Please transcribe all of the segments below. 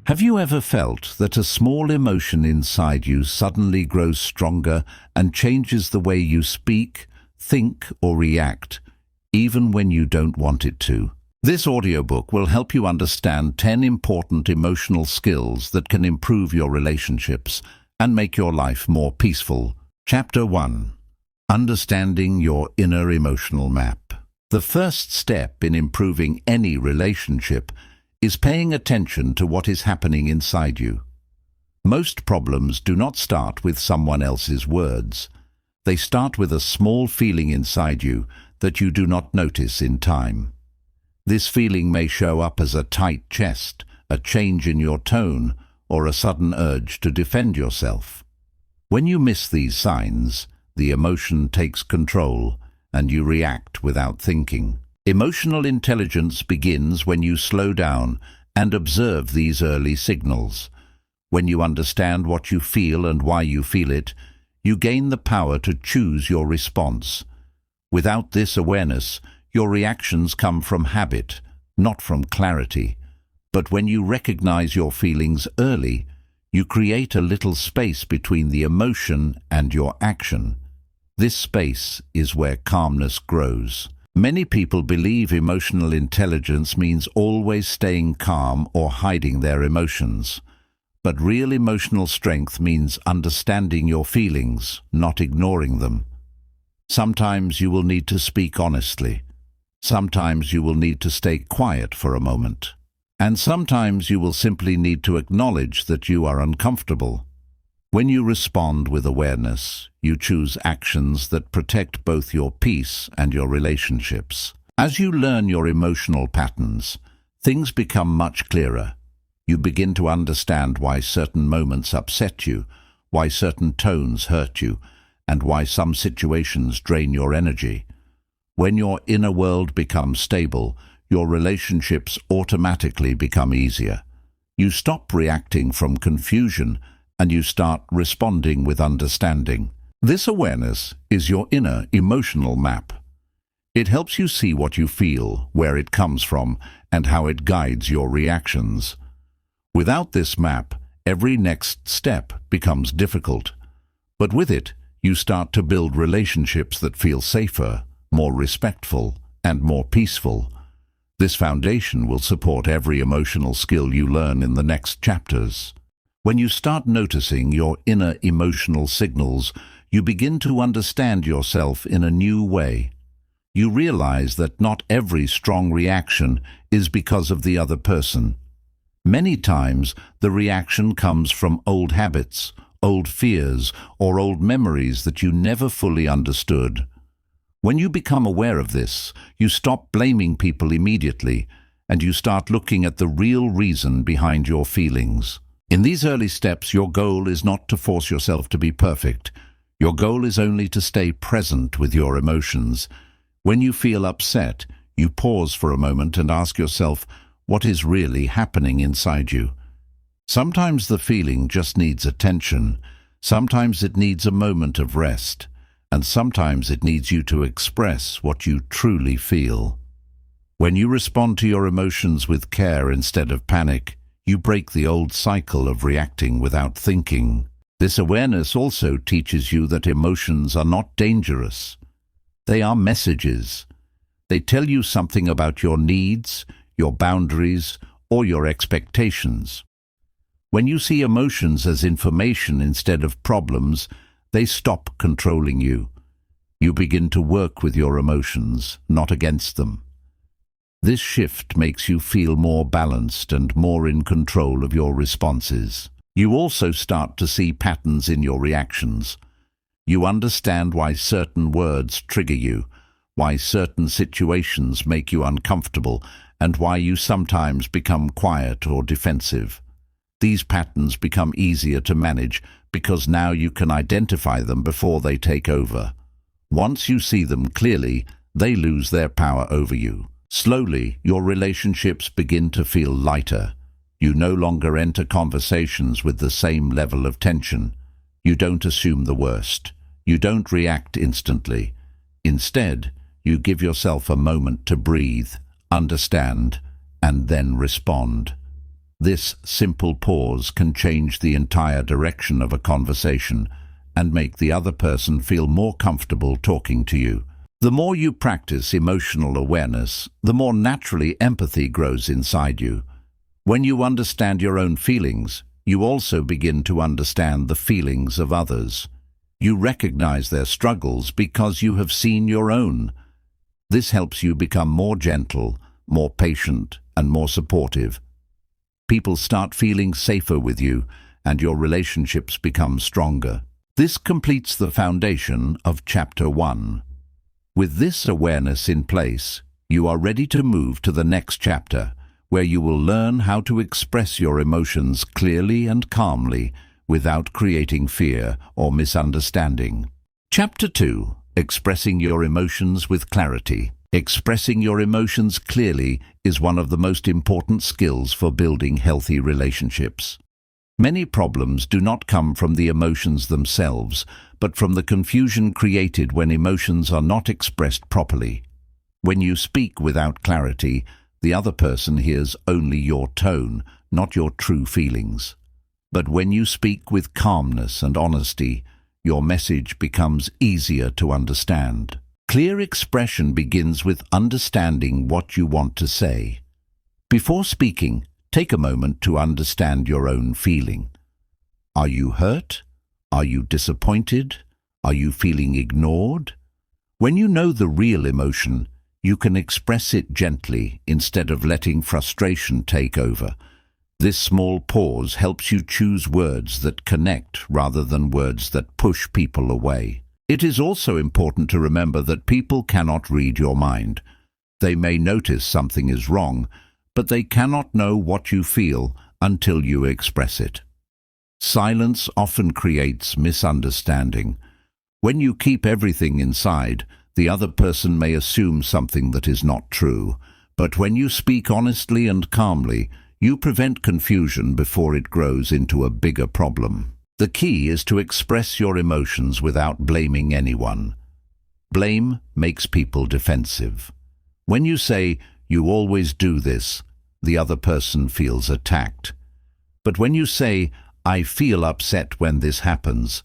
Have you ever felt that a small emotion inside you suddenly grows stronger and changes the way you speak, think, or react, even when you don't want it to? This audiobook will help you understand 10 important emotional skills that can improve your relationships and make your life more peaceful. Chapter 1. Understanding your inner emotional map. The first step in improving any relationship is paying attention to what is happening inside you. Most problems do not start with someone else's words. They start with a small feeling inside you that you do not notice in time. This feeling may show up as a tight chest, a change in your tone, or a sudden urge to defend yourself. When you miss these signs, the emotion takes control and you react without thinking. Emotional intelligence begins when you slow down and observe these early signals. When you understand what you feel and why you feel it, you gain the power to choose your response. Without this awareness, your reactions come from habit, not from clarity. But when you recognize your feelings early, you create a little space between the emotion and your action. This space is where calmness grows. Many people believe emotional intelligence means always staying calm or hiding their emotions. But real emotional strength means understanding your feelings, not ignoring them. Sometimes you will need to speak honestly. Sometimes you will need to stay quiet for a moment. And sometimes you will simply need to acknowledge that you are uncomfortable. When you respond with awareness, you choose actions that protect both your peace and your relationships. As you learn your emotional patterns, things become much clearer. You begin to understand why certain moments upset you, why certain tones hurt you, and why some situations drain your energy. When your inner world becomes stable, your relationships automatically become easier. You stop reacting from confusion and you start responding with understanding. This awareness is your inner emotional map. It helps you see what you feel, where it comes from, and how it guides your reactions. Without this map, every next step becomes difficult. But with it, you start to build relationships that feel safer, more respectful, and more peaceful. This foundation will support every emotional skill you learn in the next chapters. When you start noticing your inner emotional signals, you begin to understand yourself in a new way. You realize that not every strong reaction is because of the other person. Many times, the reaction comes from old habits, old fears, or old memories that you never fully understood. When you become aware of this, you stop blaming people immediately, and you start looking at the real reason behind your feelings. In these early steps, your goal is not to force yourself to be perfect. Your goal is only to stay present with your emotions. When you feel upset, you pause for a moment and ask yourself what is really happening inside you. Sometimes the feeling just needs attention. Sometimes it needs a moment of rest. And sometimes it needs you to express what you truly feel. When you respond to your emotions with care instead of panic, you break the old cycle of reacting without thinking. This awareness also teaches you that emotions are not dangerous. They are messages. They tell you something about your needs, your boundaries, or your expectations. When you see emotions as information instead of problems, they stop controlling you. You begin to work with your emotions, not against them. This shift makes you feel more balanced and more in control of your responses. You also start to see patterns in your reactions. You understand why certain words trigger you, why certain situations make you uncomfortable, and why you sometimes become quiet or defensive. These patterns become easier to manage because now you can identify them before they take over. Once you see them clearly, they lose their power over you. Slowly, your relationships begin to feel lighter. You no longer enter conversations with the same level of tension. You don't assume the worst. You don't react instantly. Instead, you give yourself a moment to breathe, understand, and then respond. This simple pause can change the entire direction of a conversation and make the other person feel more comfortable talking to you. The more you practice emotional awareness, the more naturally empathy grows inside you. When you understand your own feelings, you also begin to understand the feelings of others. You recognize their struggles because you have seen your own. This helps you become more gentle, more patient, and more supportive. People start feeling safer with you, and your relationships become stronger. This completes the foundation of Chapter 1. With this awareness in place, you are ready to move to the next chapter, where you will learn how to express your emotions clearly and calmly without creating fear or misunderstanding. Chapter 2. Expressing your emotions with clarity. Expressing your emotions clearly is one of the most important skills for building healthy relationships. Many problems do not come from the emotions themselves, but from the confusion created when emotions are not expressed properly. When you speak without clarity, the other person hears only your tone, not your true feelings. But when you speak with calmness and honesty, your message becomes easier to understand. Clear expression begins with understanding what you want to say. Before speaking, take a moment to understand your own feeling. Are you hurt? Are you disappointed? Are you feeling ignored? When you know the real emotion, you can express it gently instead of letting frustration take over. This small pause helps you choose words that connect rather than words that push people away. It is also important to remember that people cannot read your mind. They may notice something is wrong, but they cannot know what you feel until you express it. Silence often creates misunderstanding. When you keep everything inside, the other person may assume something that is not true. But when you speak honestly and calmly, you prevent confusion before it grows into a bigger problem. The key is to express your emotions without blaming anyone. Blame makes people defensive. When you say, "You always do this," the other person feels attacked. But when you say, "I feel upset when this happens,"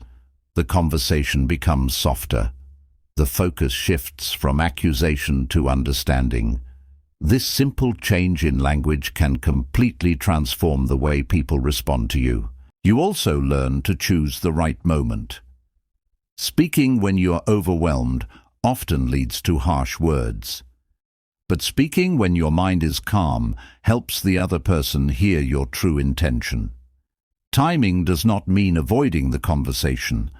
the conversation becomes softer. The focus shifts from accusation to understanding. This simple change in language can completely transform the way people respond to you. You also learn to choose the right moment. Speaking when you are overwhelmed often leads to harsh words. But speaking when your mind is calm helps the other person hear your true intention. Timing does not mean avoiding the conversation.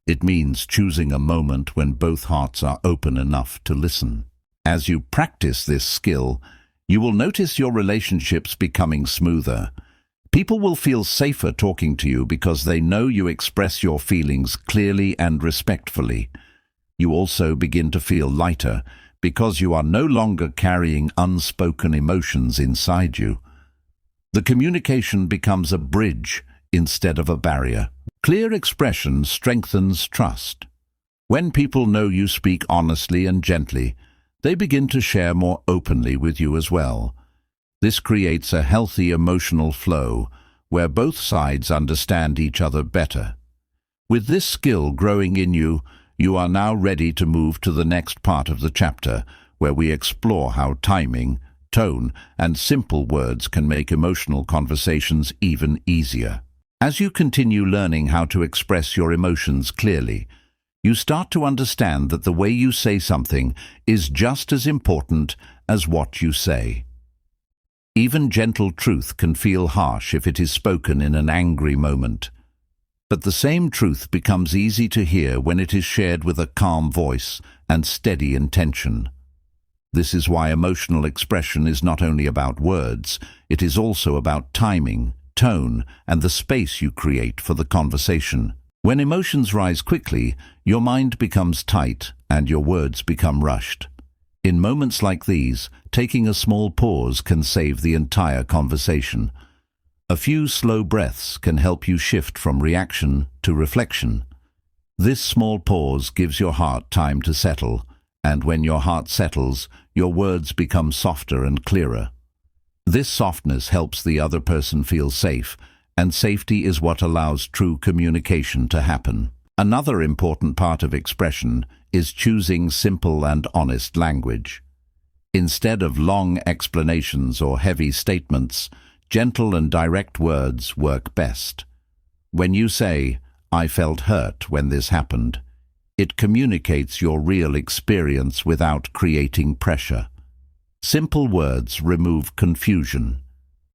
It means choosing a moment when both hearts are open enough to listen. As you practice this skill, you will notice your relationships becoming smoother. People will feel safer talking to you because they know you express your feelings clearly and respectfully. You also begin to feel lighter because you are no longer carrying unspoken emotions inside you. The communication becomes a bridge instead of a barrier. Clear expression strengthens trust. When people know you speak honestly and gently, they begin to share more openly with you as well. This creates a healthy emotional flow where both sides understand each other better. With this skill growing in you, you are now ready to move to the next part of the chapter, where we explore how timing, tone, and simple words can make emotional conversations even easier. As you continue learning how to express your emotions clearly, you start to understand that the way you say something is just as important as what you say. Even gentle truth can feel harsh if it is spoken in an angry moment. But the same truth becomes easy to hear when it is shared with a calm voice and steady intention. This is why emotional expression is not only about words, it is also about timing, tone, and the space you create for the conversation. When emotions rise quickly, your mind becomes tight and your words become rushed. In moments like these, taking a small pause can save the entire conversation. A few slow breaths can help you shift from reaction to reflection. This small pause gives your heart time to settle, and when your heart settles, your words become softer and clearer. This softness helps the other person feel safe, and safety is what allows true communication to happen. Another important part of expression is choosing simple and honest language. Instead of long explanations or heavy statements, gentle and direct words work best. When you say, "I felt hurt when this happened," it communicates your real experience without creating pressure. Simple words remove confusion.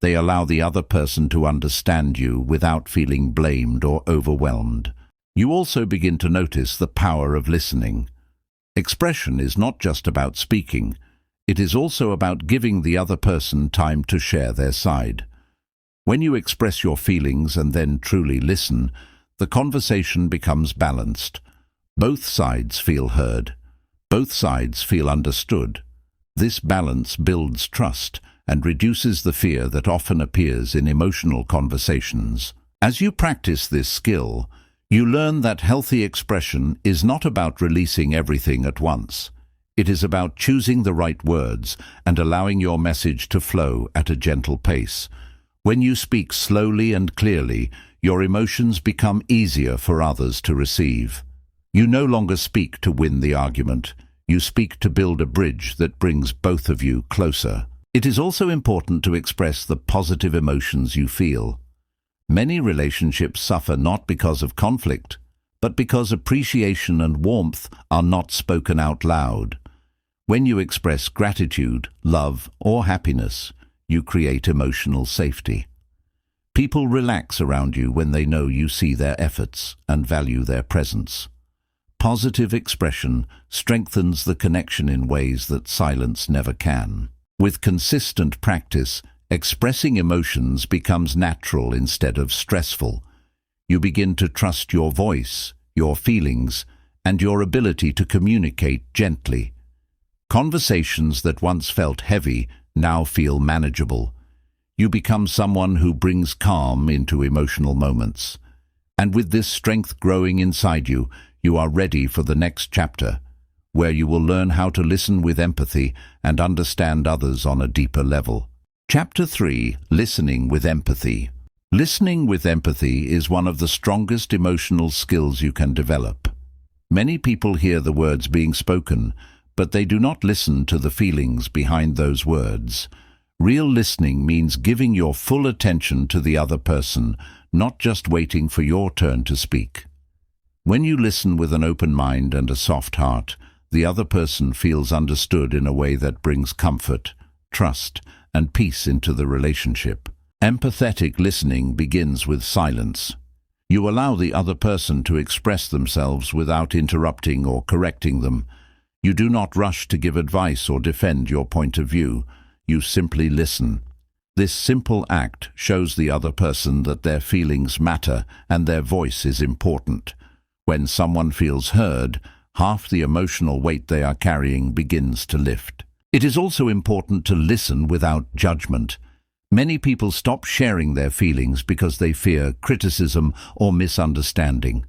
They allow the other person to understand you without feeling blamed or overwhelmed. You also begin to notice the power of listening. Expression is not just about speaking. It is also about giving the other person time to share their side. When you express your feelings and then truly listen, the conversation becomes balanced. Both sides feel heard. Both sides feel understood. This balance builds trust and reduces the fear that often appears in emotional conversations. As you practice this skill, you learn that healthy expression is not about releasing everything at once. It is about choosing the right words and allowing your message to flow at a gentle pace. When you speak slowly and clearly, your emotions become easier for others to receive. You no longer speak to win the argument. You speak to build a bridge that brings both of you closer. It is also important to express the positive emotions you feel. Many relationships suffer not because of conflict, but because appreciation and warmth are not spoken out loud. When you express gratitude, love, or happiness, you create emotional safety. People relax around you when they know you see their efforts and value their presence. Positive expression strengthens the connection in ways that silence never can. With consistent practice, expressing emotions becomes natural instead of stressful. You begin to trust your voice, your feelings, and your ability to communicate gently. Conversations that once felt heavy now feel manageable. You become someone who brings calm into emotional moments. And with this strength growing inside you, you are ready for the next chapter, where you will learn how to listen with empathy and understand others on a deeper level. Chapter 3: Listening with Empathy. Listening with empathy is one of the strongest emotional skills you can develop. Many people hear the words being spoken, but they do not listen to the feelings behind those words. Real listening means giving your full attention to the other person, not just waiting for your turn to speak. When you listen with an open mind and a soft heart, the other person feels understood in a way that brings comfort, trust, and peace into the relationship. Empathetic listening begins with silence. You allow the other person to express themselves without interrupting or correcting them. You do not rush to give advice or defend your point of view. You simply listen. This simple act shows the other person that their feelings matter and their voice is important. When someone feels heard, half the emotional weight they are carrying begins to lift. It is also important to listen without judgment. Many people stop sharing their feelings because they fear criticism or misunderstanding.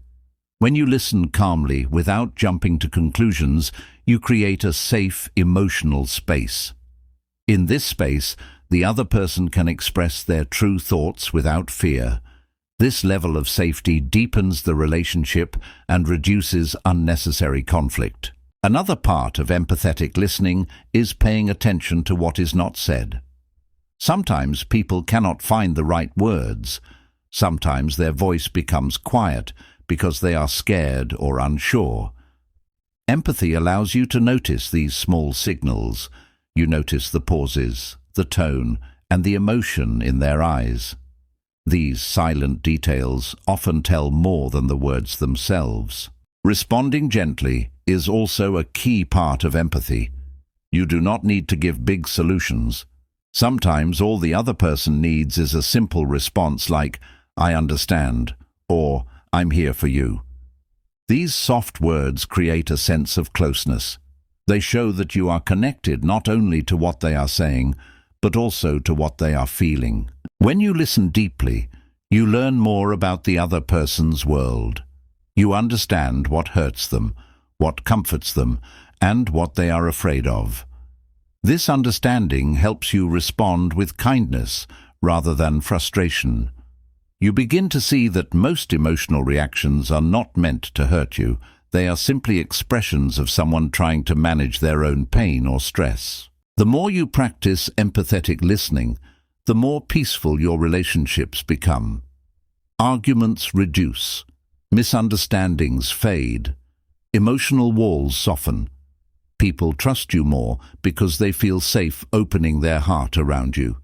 When you listen calmly without jumping to conclusions, you create a safe, emotional space. In this space, the other person can express their true thoughts without fear. This level of safety deepens the relationship and reduces unnecessary conflict. Another part of empathetic listening is paying attention to what is not said. Sometimes people cannot find the right words. Sometimes their voice becomes quiet because they are scared or unsure. Empathy allows you to notice these small signals. You notice the pauses, the tone, and the emotion in their eyes. These silent details often tell more than the words themselves. Responding gently is also a key part of empathy. You do not need to give big solutions. Sometimes all the other person needs is a simple response like, "I understand," or "I'm here for you." These soft words create a sense of closeness. They show that you are connected not only to what they are saying, but also to what they are feeling. When you listen deeply, you learn more about the other person's world. You understand what hurts them, what comforts them, and what they are afraid of. This understanding helps you respond with kindness rather than frustration. You begin to see that most emotional reactions are not meant to hurt you. They are simply expressions of someone trying to manage their own pain or stress. The more you practice empathetic listening, the more peaceful your relationships become. Arguments reduce, misunderstandings fade, emotional walls soften. People trust you more because they feel safe opening their heart around you.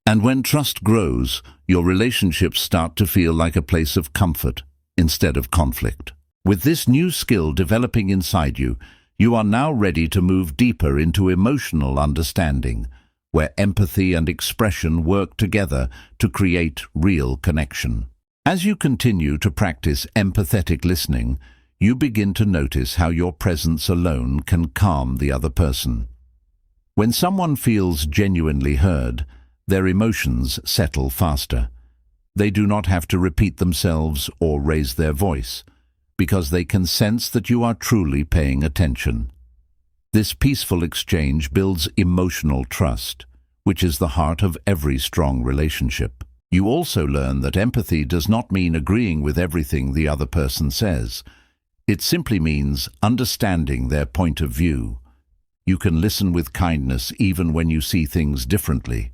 And when trust grows, your relationships start to feel like a place of comfort instead of conflict. With this new skill developing inside you, you are now ready to move deeper into emotional understanding, where empathy and expression work together to create real connection. As you continue to practice empathetic listening, you begin to notice how your presence alone can calm the other person. When someone feels genuinely heard, their emotions settle faster. They do not have to repeat themselves or raise their voice, because they can sense that you are truly paying attention. This peaceful exchange builds emotional trust, which is the heart of every strong relationship. You also learn that empathy does not mean agreeing with everything the other person says. It simply means understanding their point of view. You can listen with kindness even when you see things differently.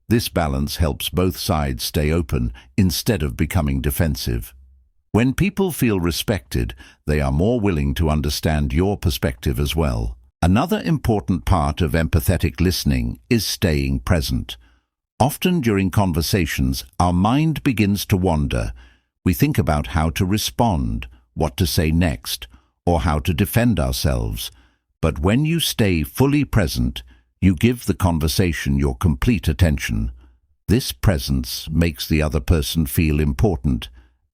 This balance helps both sides stay open instead of becoming defensive. When people feel respected, they are more willing to understand your perspective as well. Another important part of empathetic listening is staying present. Often during conversations, our mind begins to wander. We think about how to respond, what to say next, or how to defend ourselves. But when you stay fully present, you give the conversation your complete attention. This presence makes the other person feel important,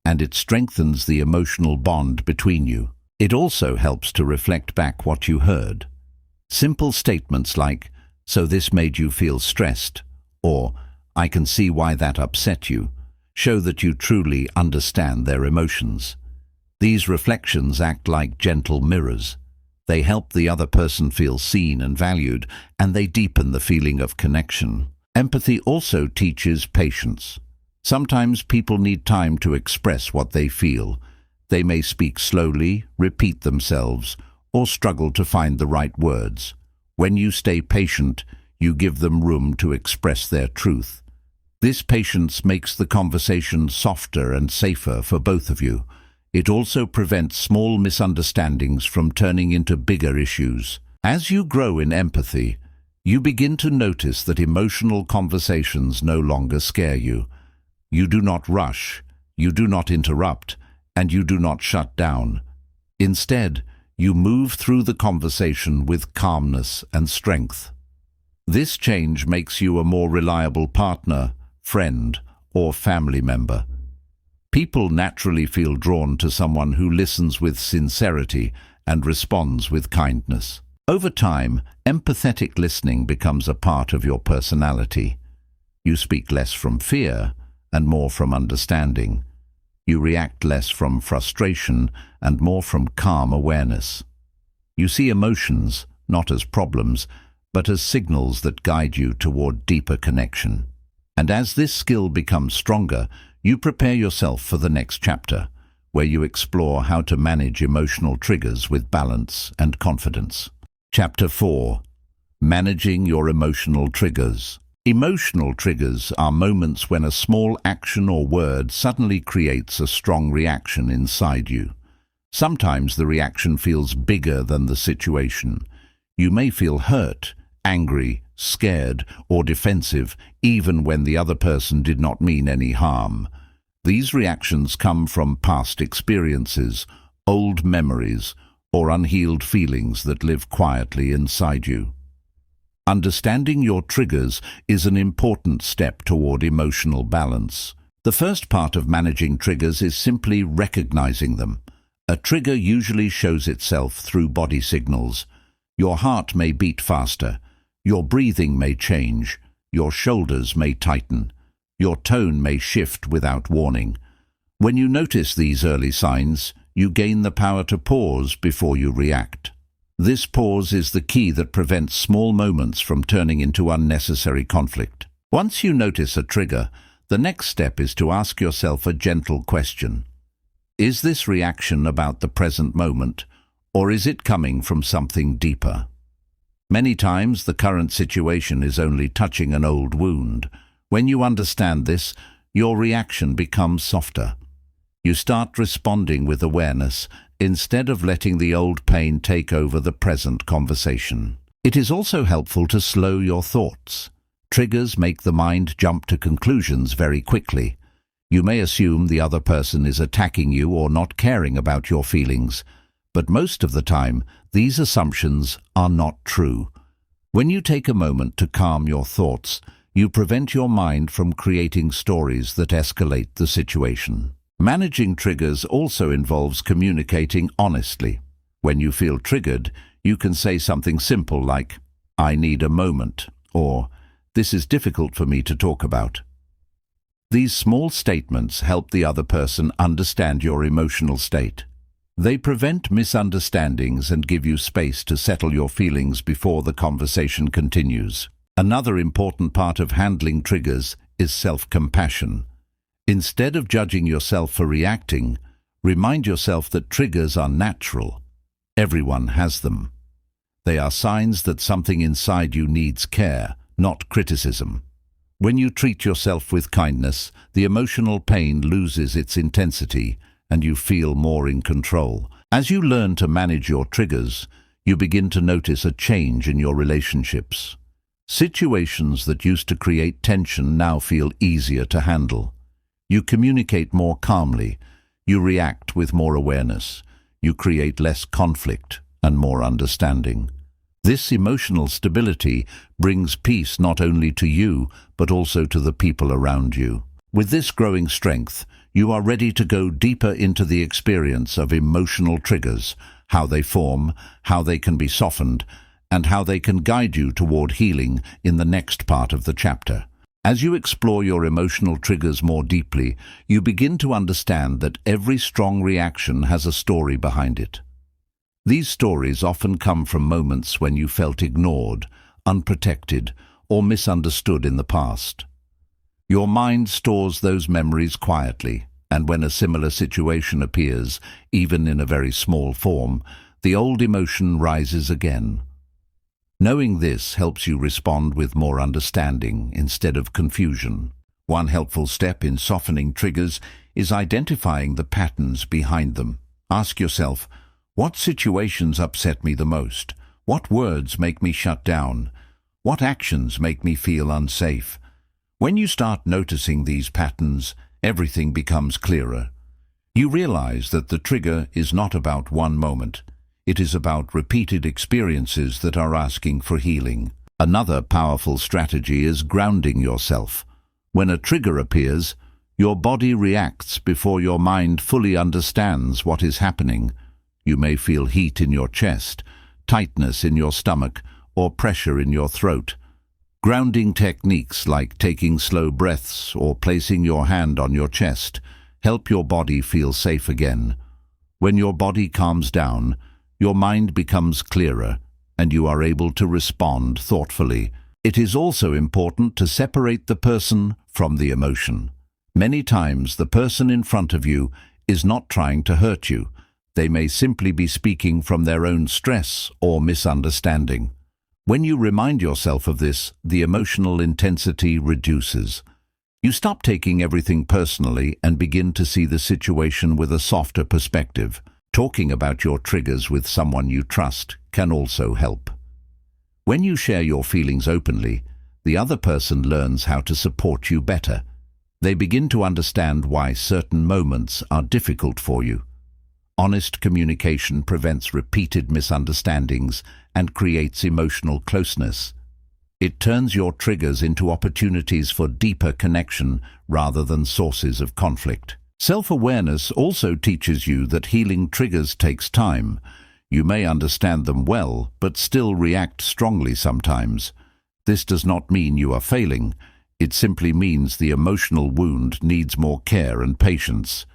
and it strengthens the emotional bond between you. It also helps to reflect back what you heard. Simple statements like, "So this made you feel stressed," or "I can see why that upset you," show that you truly understand their emotions. These reflections act like gentle mirrors. They help the other person feel seen and valued, and they deepen the feeling of connection. Empathy also teaches patience. Sometimes people need time to express what they feel. They may speak slowly, repeat themselves, or struggle to find the right words. When you stay patient, you give them room to express their truth. This patience makes the conversation softer and safer for both of you. It also prevents small misunderstandings from turning into bigger issues. As you grow in empathy, you begin to notice that emotional conversations no longer scare you. You do not rush, you do not interrupt, and you do not shut down. Instead, you move through the conversation with calmness and strength. This change makes you a more reliable partner, friend, or family member. People naturally feel drawn to someone who listens with sincerity and responds with kindness. Over time, empathetic listening becomes a part of your personality. You speak less from fear and more from understanding. You react less from frustration and more from calm awareness. You see emotions not as problems, but as signals that guide you toward deeper connection. And as this skill becomes stronger, you prepare yourself for the next chapter, where you explore how to manage emotional triggers with balance and confidence. Chapter 4. Managing your emotional triggers. Emotional triggers are moments when a small action or word suddenly creates a strong reaction inside you. Sometimes the reaction feels bigger than the situation. You may feel hurt, angry, scared, or defensive, even when the other person did not mean any harm. These reactions come from past experiences, old memories, or unhealed feelings that live quietly inside you. Understanding your triggers is an important step toward emotional balance. The first part of managing triggers is simply recognizing them. A trigger usually shows itself through body signals. Your heart may beat faster, your breathing may change, your shoulders may tighten, your tone may shift without warning. When you notice these early signs, you gain the power to pause before you react. This pause is the key that prevents small moments from turning into unnecessary conflict. Once you notice a trigger, the next step is to ask yourself a gentle question. Is this reaction about the present moment, or is it coming from something deeper? Many times the current situation is only touching an old wound. When you understand this, your reaction becomes softer. You start responding with awareness instead of letting the old pain take over the present conversation. It is also helpful to slow your thoughts. Triggers make the mind jump to conclusions very quickly. You may assume the other person is attacking you or not caring about your feelings, but most of the time, these assumptions are not true. When you take a moment to calm your thoughts, you prevent your mind from creating stories that escalate the situation. Managing triggers also involves communicating honestly. When you feel triggered, you can say something simple like, "I need a moment," or "This is difficult for me to talk about." These small statements help the other person understand your emotional state. They prevent misunderstandings and give you space to settle your feelings before the conversation continues. Another important part of handling triggers is self-compassion. Instead of judging yourself for reacting, remind yourself that triggers are natural. Everyone has them. They are signs that something inside you needs care, not criticism. When you treat yourself with kindness, the emotional pain loses its intensity and you feel more in control. As you learn to manage your triggers, you begin to notice a change in your relationships. Situations that used to create tension now feel easier to handle. You communicate more calmly, you react with more awareness, you create less conflict and more understanding. This emotional stability brings peace not only to you, but also to the people around you. With this growing strength, you are ready to go deeper into the experience of emotional triggers, how they form, how they can be softened, and how they can guide you toward healing in the next part of the chapter. As you explore your emotional triggers more deeply, you begin to understand that every strong reaction has a story behind it. These stories often come from moments when you felt ignored, unprotected, or misunderstood in the past. Your mind stores those memories quietly, and when a similar situation appears, even in a very small form, the old emotion rises again. Knowing this helps you respond with more understanding instead of confusion. One helpful step in softening triggers is identifying the patterns behind them. Ask yourself, what situations upset me the most? What words make me shut down? What actions make me feel unsafe? When you start noticing these patterns, everything becomes clearer. You realize that the trigger is not about one moment. It is about repeated experiences that are asking for healing. Another powerful strategy is grounding yourself. When a trigger appears, your body reacts before your mind fully understands what is happening. You may feel heat in your chest, tightness in your stomach, or pressure in your throat. Grounding techniques like taking slow breaths or placing your hand on your chest help your body feel safe again. When your body calms down, your mind becomes clearer and you are able to respond thoughtfully. It is also important to separate the person from the emotion. Many times the person in front of you is not trying to hurt you. They may simply be speaking from their own stress or misunderstanding. When you remind yourself of this, the emotional intensity reduces. You stop taking everything personally and begin to see the situation with a softer perspective. Talking about your triggers with someone you trust can also help. When you share your feelings openly, the other person learns how to support you better. They begin to understand why certain moments are difficult for you. Honest communication prevents repeated misunderstandings and creates emotional closeness. It turns your triggers into opportunities for deeper connection rather than sources of conflict. Self-awareness also teaches you that healing triggers takes time. You may understand them well, but still react strongly sometimes. This does not mean you are failing. It simply means the emotional wound needs more care and patience.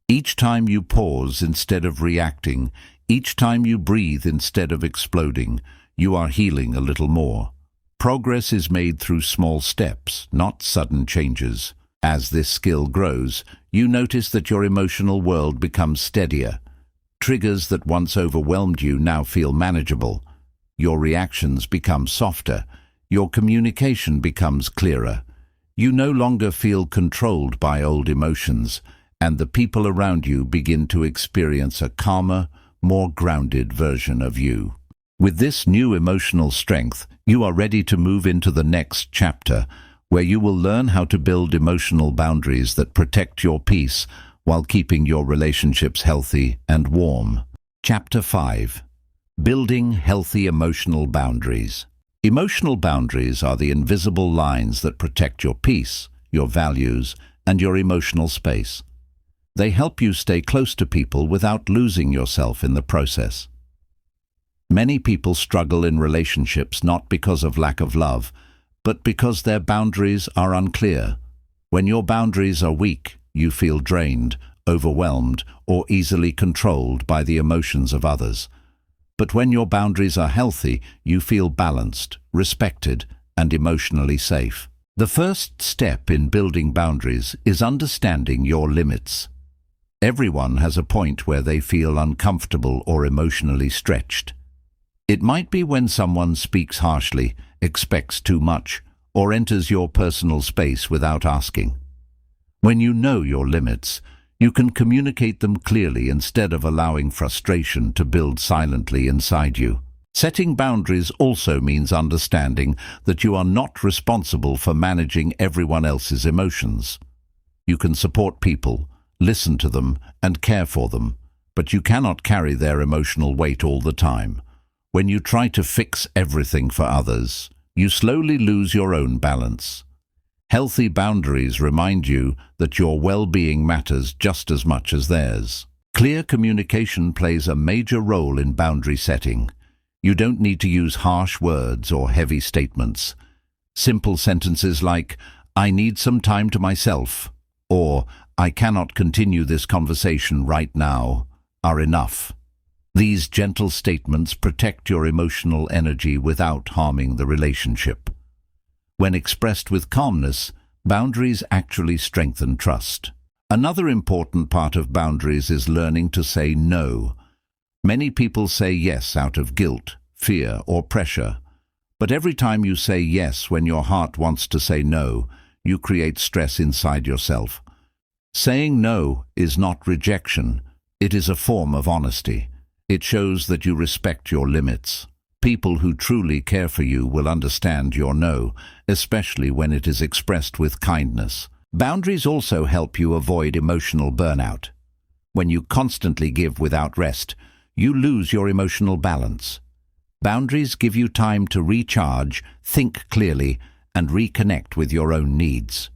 Each time you pause instead of reacting, Each time you breathe instead of exploding, you are healing a little more. Progress is made through small steps, not sudden changes. As this skill grows, you notice that your emotional world becomes steadier. Triggers that once overwhelmed you now feel manageable. Your reactions become softer. Your communication becomes clearer. You no longer feel controlled by old emotions, and the people around you begin to experience a calmer, more grounded version of you. With this new emotional strength, you are ready to move into the next chapter, where you will learn how to build emotional boundaries that protect your peace while keeping your relationships healthy and warm. Chapter 5. Building healthy emotional boundaries. Emotional boundaries are the invisible lines that protect your peace, your values, and your emotional space. They help you stay close to people without losing yourself in the process. Many people struggle in relationships not because of lack of love, but because their boundaries are unclear. When your boundaries are weak, you feel drained, overwhelmed, or easily controlled by the emotions of others. But when your boundaries are healthy, you feel balanced, respected, and emotionally safe. The first step in building boundaries is understanding your limits. Everyone has a point where they feel uncomfortable or emotionally stretched. It might be when someone speaks harshly, expects too much, or enters your personal space without asking. When you know your limits, you can communicate them clearly instead of allowing frustration to build silently inside you. Setting boundaries also means understanding that you are not responsible for managing everyone else's emotions. You can support people, listen to them, and care for them, but you cannot carry their emotional weight all the time. When you try to fix everything for others, you slowly lose your own balance. Healthy boundaries remind you that your well-being matters just as much as theirs. Clear communication plays a major role in boundary setting. You don't need to use harsh words or heavy statements. Simple sentences like, "I need some time to myself," or "I cannot continue this conversation right now," are enough. These gentle statements protect your emotional energy without harming the relationship. When expressed with calmness, boundaries actually strengthen trust. Another important part of boundaries is learning to say no. Many people say yes out of guilt, fear, or pressure. But every time you say yes when your heart wants to say no, you create stress inside yourself. Saying no is not rejection. It is a form of honesty. It shows that you respect your limits. People who truly care for you will understand your no, especially when it is expressed with kindness. Boundaries also help you avoid emotional burnout. When you constantly give without rest, you lose your emotional balance. Boundaries give you time to recharge, think clearly, and reconnect with your own needs.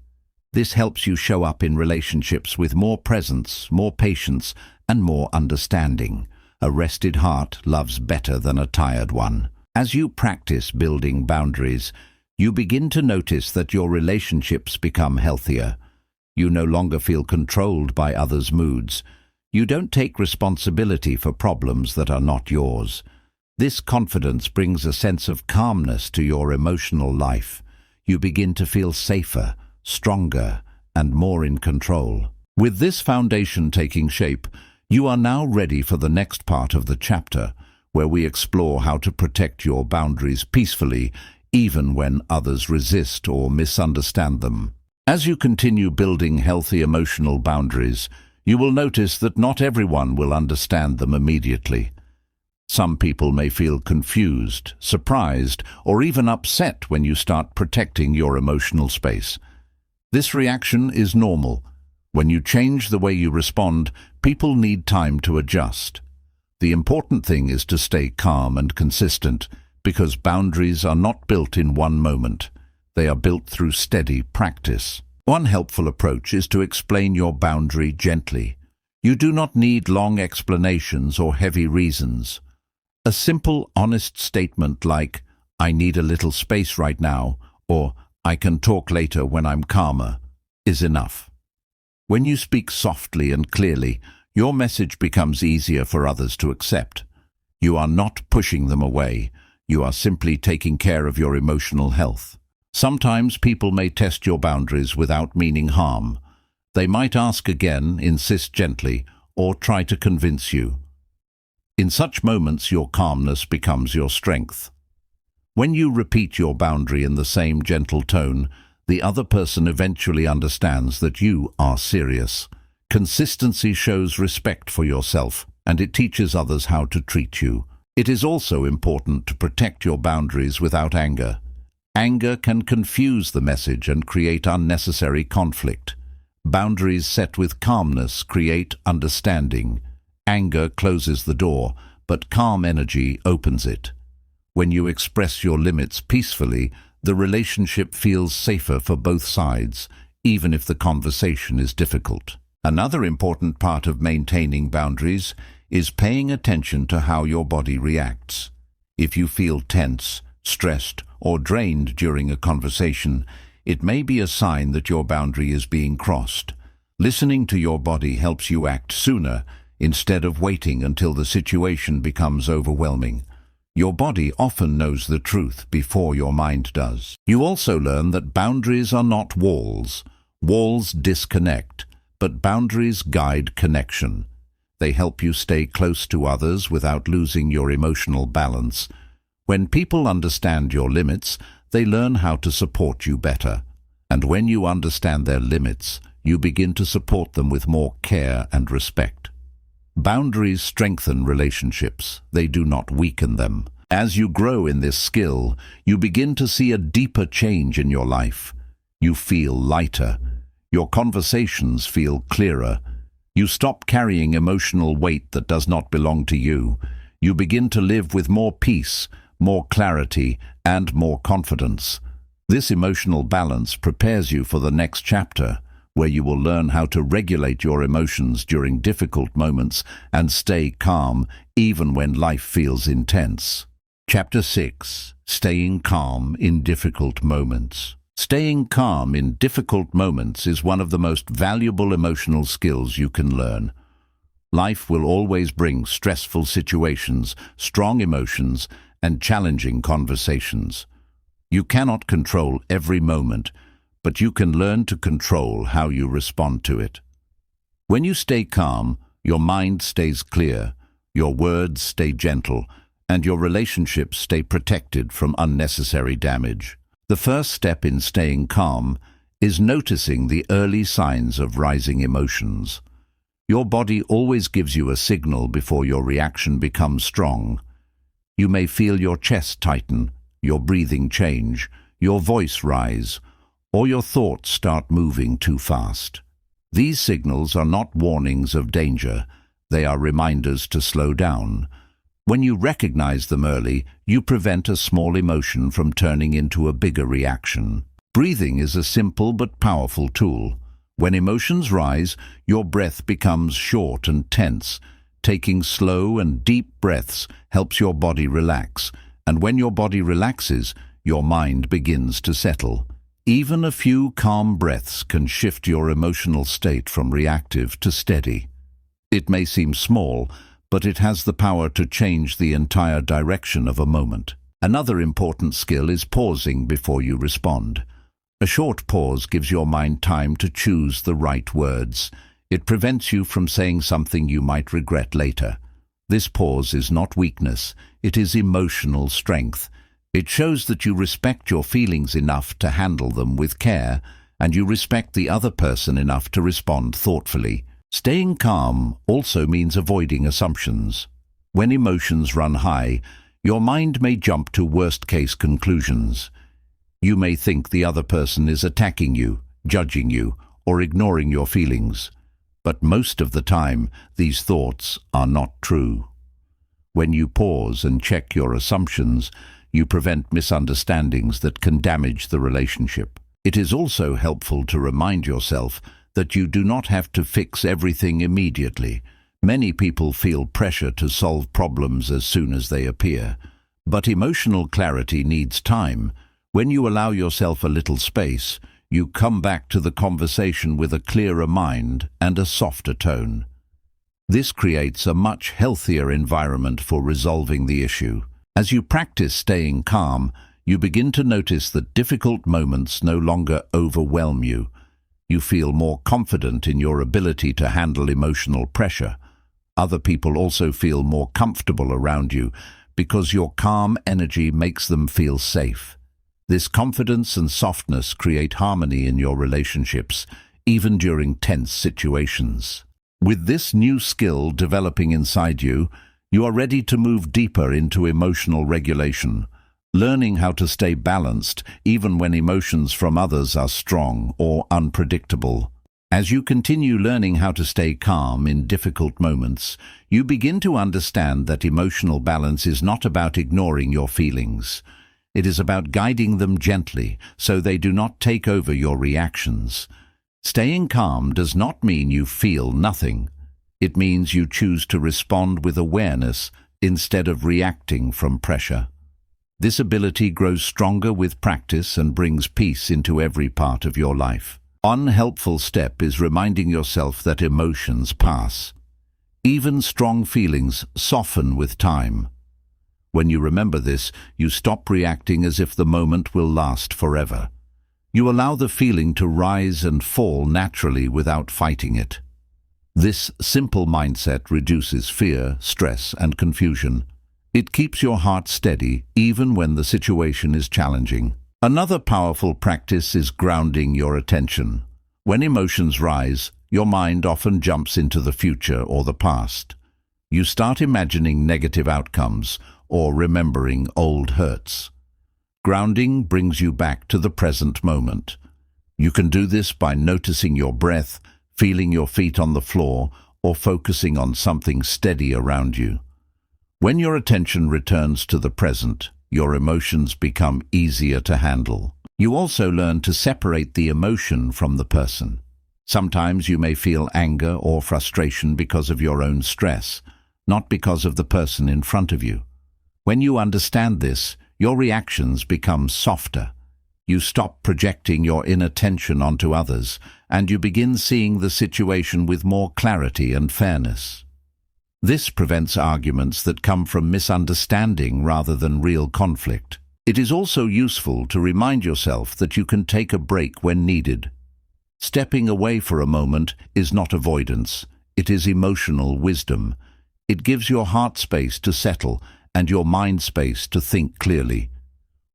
This helps you show up in relationships with more presence, more patience, and more understanding. A rested heart loves better than a tired one. As you practice building boundaries, you begin to notice that your relationships become healthier. You no longer feel controlled by others' moods. You don't take responsibility for problems that are not yours. This confidence brings a sense of calmness to your emotional life. You begin to feel safer, stronger, and more in control. With this foundation taking shape, you are now ready for the next part of the chapter, where we explore how to protect your boundaries peacefully, even when others resist or misunderstand them. As you continue building healthy emotional boundaries, you will notice that not everyone will understand them immediately. Some people may feel confused, surprised, or even upset when you start protecting your emotional space. This reaction is normal. When you change the way you respond, people need time to adjust. The important thing is to stay calm and consistent, because boundaries are not built in one moment. They are built through steady practice. One helpful approach is to explain your boundary gently. You do not need long explanations or heavy reasons. A simple, honest statement like, "I need a little space right now," or "I can talk later when I'm calmer," is enough. When you speak softly and clearly, Your message becomes easier for others to accept. You are not pushing them away. You are simply taking care of your emotional health. Sometimes people may test your boundaries without meaning harm. They might ask again, insist gently, or try to convince you. In such moments, your calmness becomes your strength. When you repeat your boundary in the same gentle tone, the other person eventually understands that you are serious. Consistency shows respect for yourself, and it teaches others how to treat you. It is also important to protect your boundaries without anger. Anger can confuse the message and create unnecessary conflict. Boundaries set with calmness create understanding. Anger closes the door, but calm energy opens it. When you express your limits peacefully, the relationship feels safer for both sides, even if the conversation is difficult. Another important part of maintaining boundaries is paying attention to how your body reacts. If you feel tense, stressed, or drained during a conversation, it may be a sign that your boundary is being crossed. Listening to your body helps you act sooner, instead of waiting until the situation becomes overwhelming. Your body often knows the truth before your mind does. You also learn that boundaries are not walls. Walls disconnect, but boundaries guide connection. They help you stay close to others without losing your emotional balance. When people understand your limits, they learn how to support you better. And when you understand their limits, you begin to support them with more care and respect. Boundaries strengthen relationships. They do not weaken them. As you grow in this skill, you begin to see a deeper change in your life. You feel lighter. Your conversations feel clearer. You stop carrying emotional weight that does not belong to you. You begin to live with more peace, more clarity, and more confidence. This emotional balance prepares you for the next chapter, where you will learn how to regulate your emotions during difficult moments and stay calm even when life feels intense. Chapter 6. Staying calm in difficult moments. Staying calm in difficult moments is one of the most valuable emotional skills you can learn. Life will always bring stressful situations, strong emotions, and challenging conversations. You cannot control every moment, but you can learn to control how you respond to it. When you stay calm, your mind stays clear, your words stay gentle, and your relationships stay protected from unnecessary damage. The first step in staying calm is noticing the early signs of rising emotions. Your body always gives you a signal before your reaction becomes strong. You may feel your chest tighten, your breathing change, your voice rise, or your thoughts start moving too fast. These signals are not warnings of danger. They are reminders to slow down. When you recognize them early, you prevent a small emotion from turning into a bigger reaction. Breathing is a simple but powerful tool. When emotions rise, your breath becomes short and tense. Taking slow and deep breaths helps your body relax, and when your body relaxes, your mind begins to settle. Even a few calm breaths can shift your emotional state from reactive to steady. It may seem small, but it has the power to change the entire direction of a moment. Another important skill is pausing before you respond. A short pause gives your mind time to choose the right words. It prevents you from saying something you might regret later. This pause is not weakness, it is emotional strength. It shows that you respect your feelings enough to handle them with care, and you respect the other person enough to respond thoughtfully. Staying calm also means avoiding assumptions. When emotions run high, your mind may jump to worst-case conclusions. You may think the other person is attacking you, judging you, or ignoring your feelings. But most of the time, these thoughts are not true. When you pause and check your assumptions, you prevent misunderstandings that can damage the relationship. It is also helpful to remind yourself that you do not have to fix everything immediately. Many people feel pressure to solve problems as soon as they appear. But emotional clarity needs time. When you allow yourself a little space, you come back to the conversation with a clearer mind and a softer tone. This creates a much healthier environment for resolving the issue. As you practice staying calm, you begin to notice that difficult moments no longer overwhelm you. You feel more confident in your ability to handle emotional pressure. Other people also feel more comfortable around you because your calm energy makes them feel safe. This confidence and softness create harmony in your relationships, even during tense situations. With this new skill developing inside you, you are ready to move deeper into emotional regulation, learning how to stay balanced even when emotions from others are strong or unpredictable. As you continue learning how to stay calm in difficult moments, you begin to understand that emotional balance is not about ignoring your feelings. It is about guiding them gently so they do not take over your reactions. Staying calm does not mean you feel nothing. It means you choose to respond with awareness instead of reacting from pressure. This ability grows stronger with practice and brings peace into every part of your life. One helpful step is reminding yourself that emotions pass. Even strong feelings soften with time. When you remember this, you stop reacting as if the moment will last forever. You allow the feeling to rise and fall naturally without fighting it. This simple mindset reduces fear, stress, and confusion. It keeps your heart steady even when the situation is challenging. Another powerful practice is grounding your attention. When emotions rise, your mind often jumps into the future or the past. You start imagining negative outcomes or remembering old hurts. Grounding brings you back to the present moment. You can do this by noticing your breath, feeling your feet on the floor, or focusing on something steady around you. When your attention returns to the present, your emotions become easier to handle. You also learn to separate the emotion from the person. Sometimes you may feel anger or frustration because of your own stress, not because of the person in front of you. When you understand this, your reactions become softer. You stop projecting your inner tension onto others, and you begin seeing the situation with more clarity and fairness. This prevents arguments that come from misunderstanding rather than real conflict. It is also useful to remind yourself that you can take a break when needed. Stepping away for a moment is not avoidance, it is emotional wisdom. It gives your heart space to settle and your mind space to think clearly.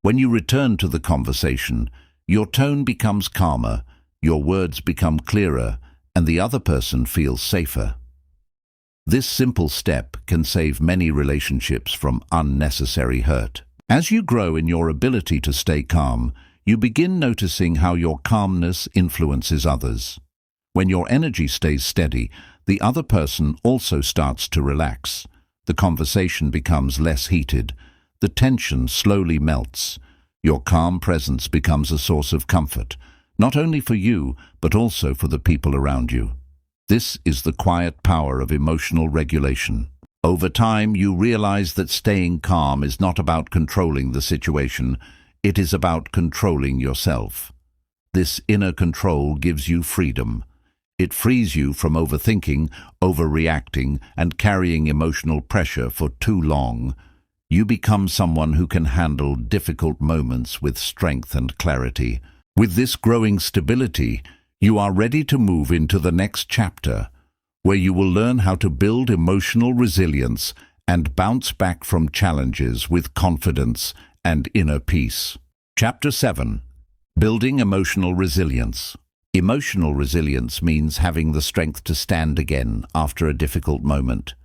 When you return to the conversation, your tone becomes calmer, your words become clearer, and the other person feels safer. This simple step can save many relationships from unnecessary hurt. As you grow in your ability to stay calm, you begin noticing how your calmness influences others. When your energy stays steady, the other person also starts to relax. The conversation becomes less heated. The tension slowly melts. Your calm presence becomes a source of comfort, not only for you, but also for the people around you. This is the quiet power of emotional regulation. Over time, you realize that staying calm is not about controlling the situation, it is about controlling yourself. This inner control gives you freedom. It frees you from overthinking, overreacting, and carrying emotional pressure for too long. You become someone who can handle difficult moments with strength and clarity. With this growing stability, you are ready to move into the next chapter, where you will learn how to build emotional resilience and bounce back from challenges with confidence and inner peace. Chapter 7. Building Emotional Resilience. Emotional resilience means having the strength to stand again after a difficult moment.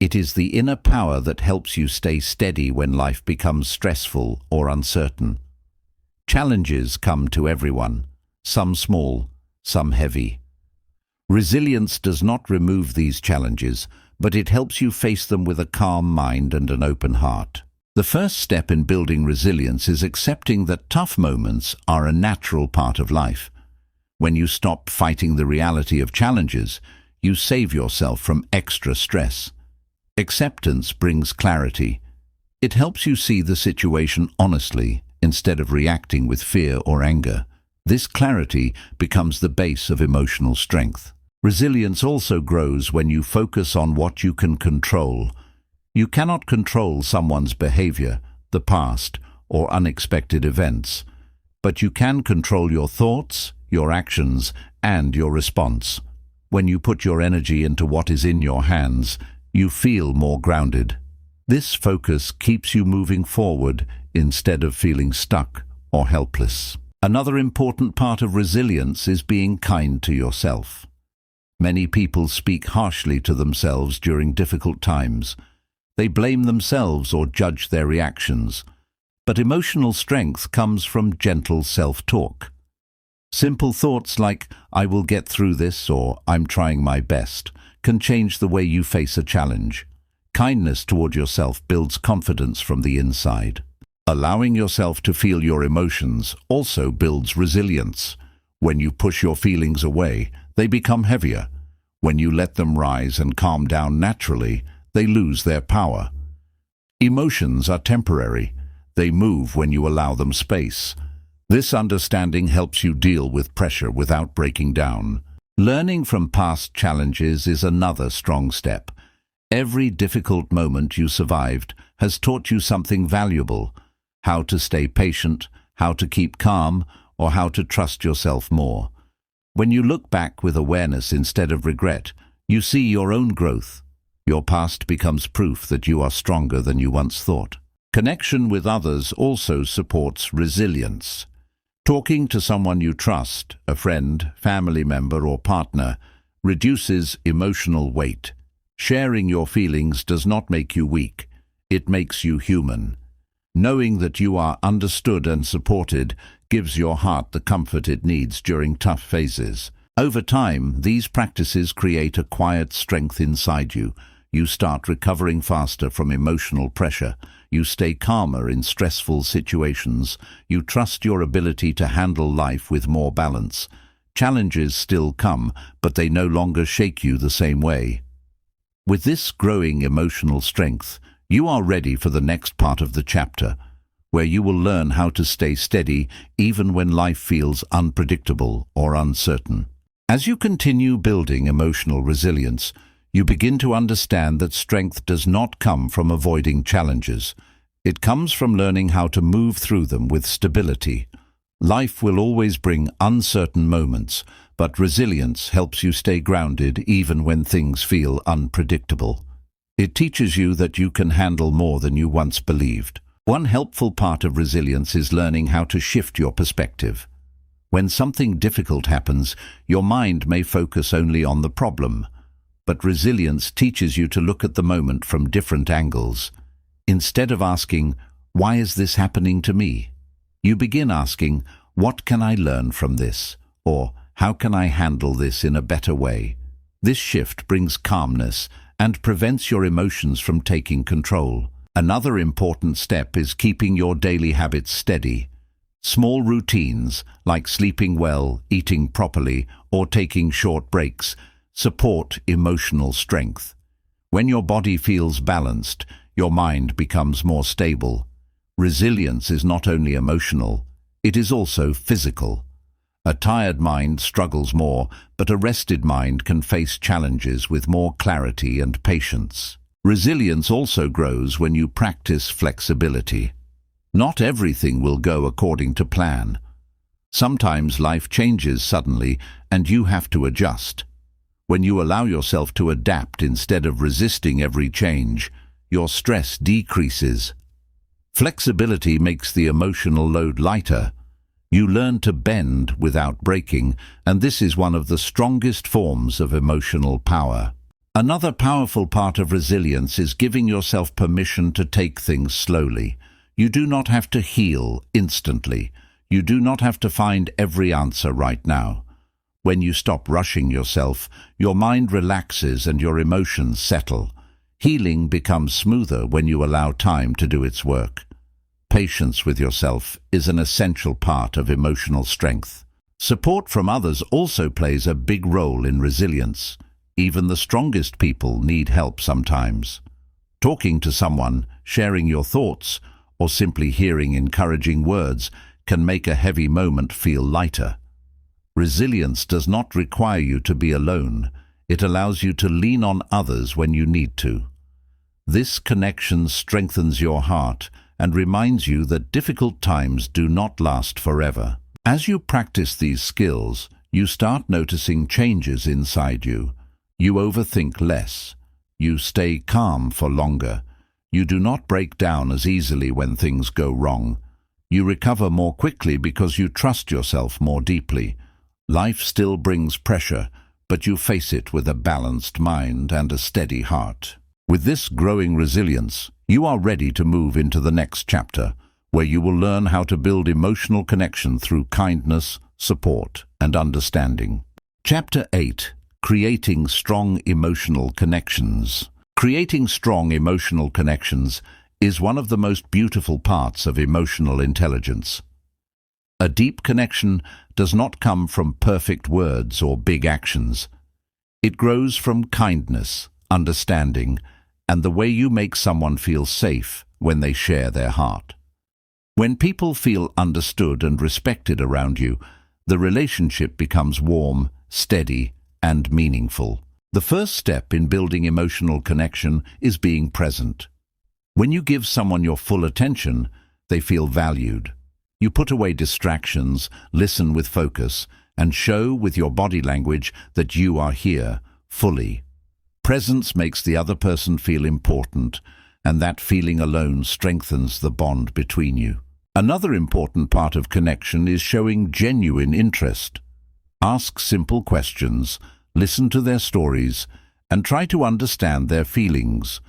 It is the inner power that helps you stay steady when life becomes stressful or uncertain. Challenges come to everyone, some small, some heavy. Resilience does not remove these challenges, but it helps you face them with a calm mind and an open heart. The first step in building resilience is accepting that tough moments are a natural part of life. When you stop fighting the reality of challenges, you save yourself from extra stress. Acceptance brings clarity. It helps you see the situation honestly instead of reacting with fear or anger. This clarity becomes the base of emotional strength. Resilience also grows when you focus on what you can control. You cannot control someone's behavior, the past, or unexpected events, but you can control your thoughts, your actions, and your response. When you put your energy into what is in your hands, you feel more grounded. This focus keeps you moving forward instead of feeling stuck or helpless. Another important part of resilience is being kind to yourself. Many people speak harshly to themselves during difficult times. They blame themselves or judge their reactions. But emotional strength comes from gentle self-talk. Simple thoughts like, "I will get through this," or "I'm trying my best," can change the way you face a challenge. Kindness toward yourself builds confidence from the inside. Allowing yourself to feel your emotions also builds resilience. When you push your feelings away, they become heavier. When you let them rise and calm down naturally, they lose their power. Emotions are temporary. They move when you allow them space. This understanding helps you deal with pressure without breaking down. Learning from past challenges is another strong step. Every difficult moment you survived has taught you something valuable: how to stay patient, how to keep calm, or how to trust yourself more. When you look back with awareness instead of regret, you see your own growth. Your past becomes proof that you are stronger than you once thought. Connection with others also supports resilience. Talking to someone you trust, a friend, family member, or partner, reduces emotional weight. Sharing your feelings does not make you weak. It makes you human. Knowing that you are understood and supported gives your heart the comfort it needs during tough phases. Over time, these practices create a quiet strength inside you. You start recovering faster from emotional pressure. You stay calmer in stressful situations. You trust your ability to handle life with more balance. Challenges still come, but they no longer shake you the same way. With this growing emotional strength, you are ready for the next part of the chapter, where you will learn how to stay steady even when life feels unpredictable or uncertain. As you continue building emotional resilience, you begin to understand that strength does not come from avoiding challenges. It comes from learning how to move through them with stability. Life will always bring uncertain moments, but resilience helps you stay grounded even when things feel unpredictable. It teaches you that you can handle more than you once believed. One helpful part of resilience is learning how to shift your perspective. When something difficult happens, your mind may focus only on the problem. But resilience teaches you to look at the moment from different angles. Instead of asking, "Why is this happening to me?" you begin asking, "What can I learn from this?" or "How can I handle this in a better way?" This shift brings calmness and prevents your emotions from taking control. Another important step is keeping your daily habits steady. Small routines, like sleeping well, eating properly, or taking short breaks, support emotional strength. When your body feels balanced, your mind becomes more stable. Resilience is not only emotional, it is also physical. A tired mind struggles more, but a rested mind can face challenges with more clarity and patience. Resilience also grows when you practice flexibility. Not everything will go according to plan. Sometimes life changes suddenly and you have to adjust. When you allow yourself to adapt instead of resisting every change, your stress decreases. Flexibility makes the emotional load lighter. You learn to bend without breaking, and this is one of the strongest forms of emotional power. Another powerful part of resilience is giving yourself permission to take things slowly. You do not have to heal instantly. You do not have to find every answer right now. When you stop rushing yourself, your mind relaxes and your emotions settle. Healing becomes smoother when you allow time to do its work. Patience with yourself is an essential part of emotional strength. Support from others also plays a big role in resilience. Even the strongest people need help sometimes. Talking to someone, sharing your thoughts, or simply hearing encouraging words can make a heavy moment feel lighter. Resilience does not require you to be alone. It allows you to lean on others when you need to. This connection strengthens your heart and reminds you that difficult times do not last forever. As you practice these skills, you start noticing changes inside you. You overthink less. You stay calm for longer. You do not break down as easily when things go wrong. You recover more quickly because you trust yourself more deeply. Life still brings pressure, but you face it with a balanced mind and a steady heart. With this growing resilience, you are ready to move into the next chapter, where you will learn how to build emotional connection through kindness, support, and understanding. Chapter 8. Creating Strong Emotional Connections. Creating strong emotional connections is one of the most beautiful parts of emotional intelligence. A deep connection does not come from perfect words or big actions. It grows from kindness, understanding, and the way you make someone feel safe when they share their heart. When people feel understood and respected around you, the relationship becomes warm, steady, and meaningful. The first step in building emotional connection is being present. When you give someone your full attention, they feel valued. You put away distractions, listen with focus, and show with your body language that you are here, fully. Presence makes the other person feel important, and that feeling alone strengthens the bond between you. Another important part of connection is showing genuine interest. Ask simple questions, listen to their stories, and try to understand their feelings.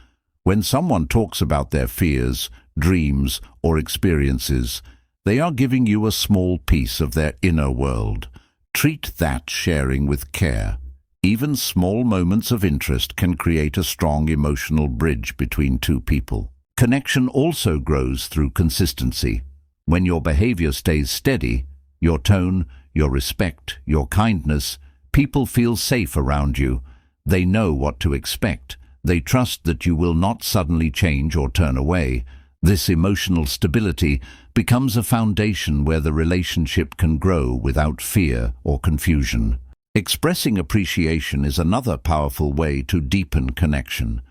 When someone talks about their fears, dreams, or experiences, they are giving you a small piece of their inner world. Treat that sharing with care. Even small moments of interest can create a strong emotional bridge between two people. Connection also grows through consistency. When your behavior stays steady, your tone, your respect, your kindness, people feel safe around you. They know what to expect. They trust that you will not suddenly change or turn away. This emotional stability becomes a foundation where the relationship can grow without fear or confusion. Expressing appreciation is another powerful way to deepen connection.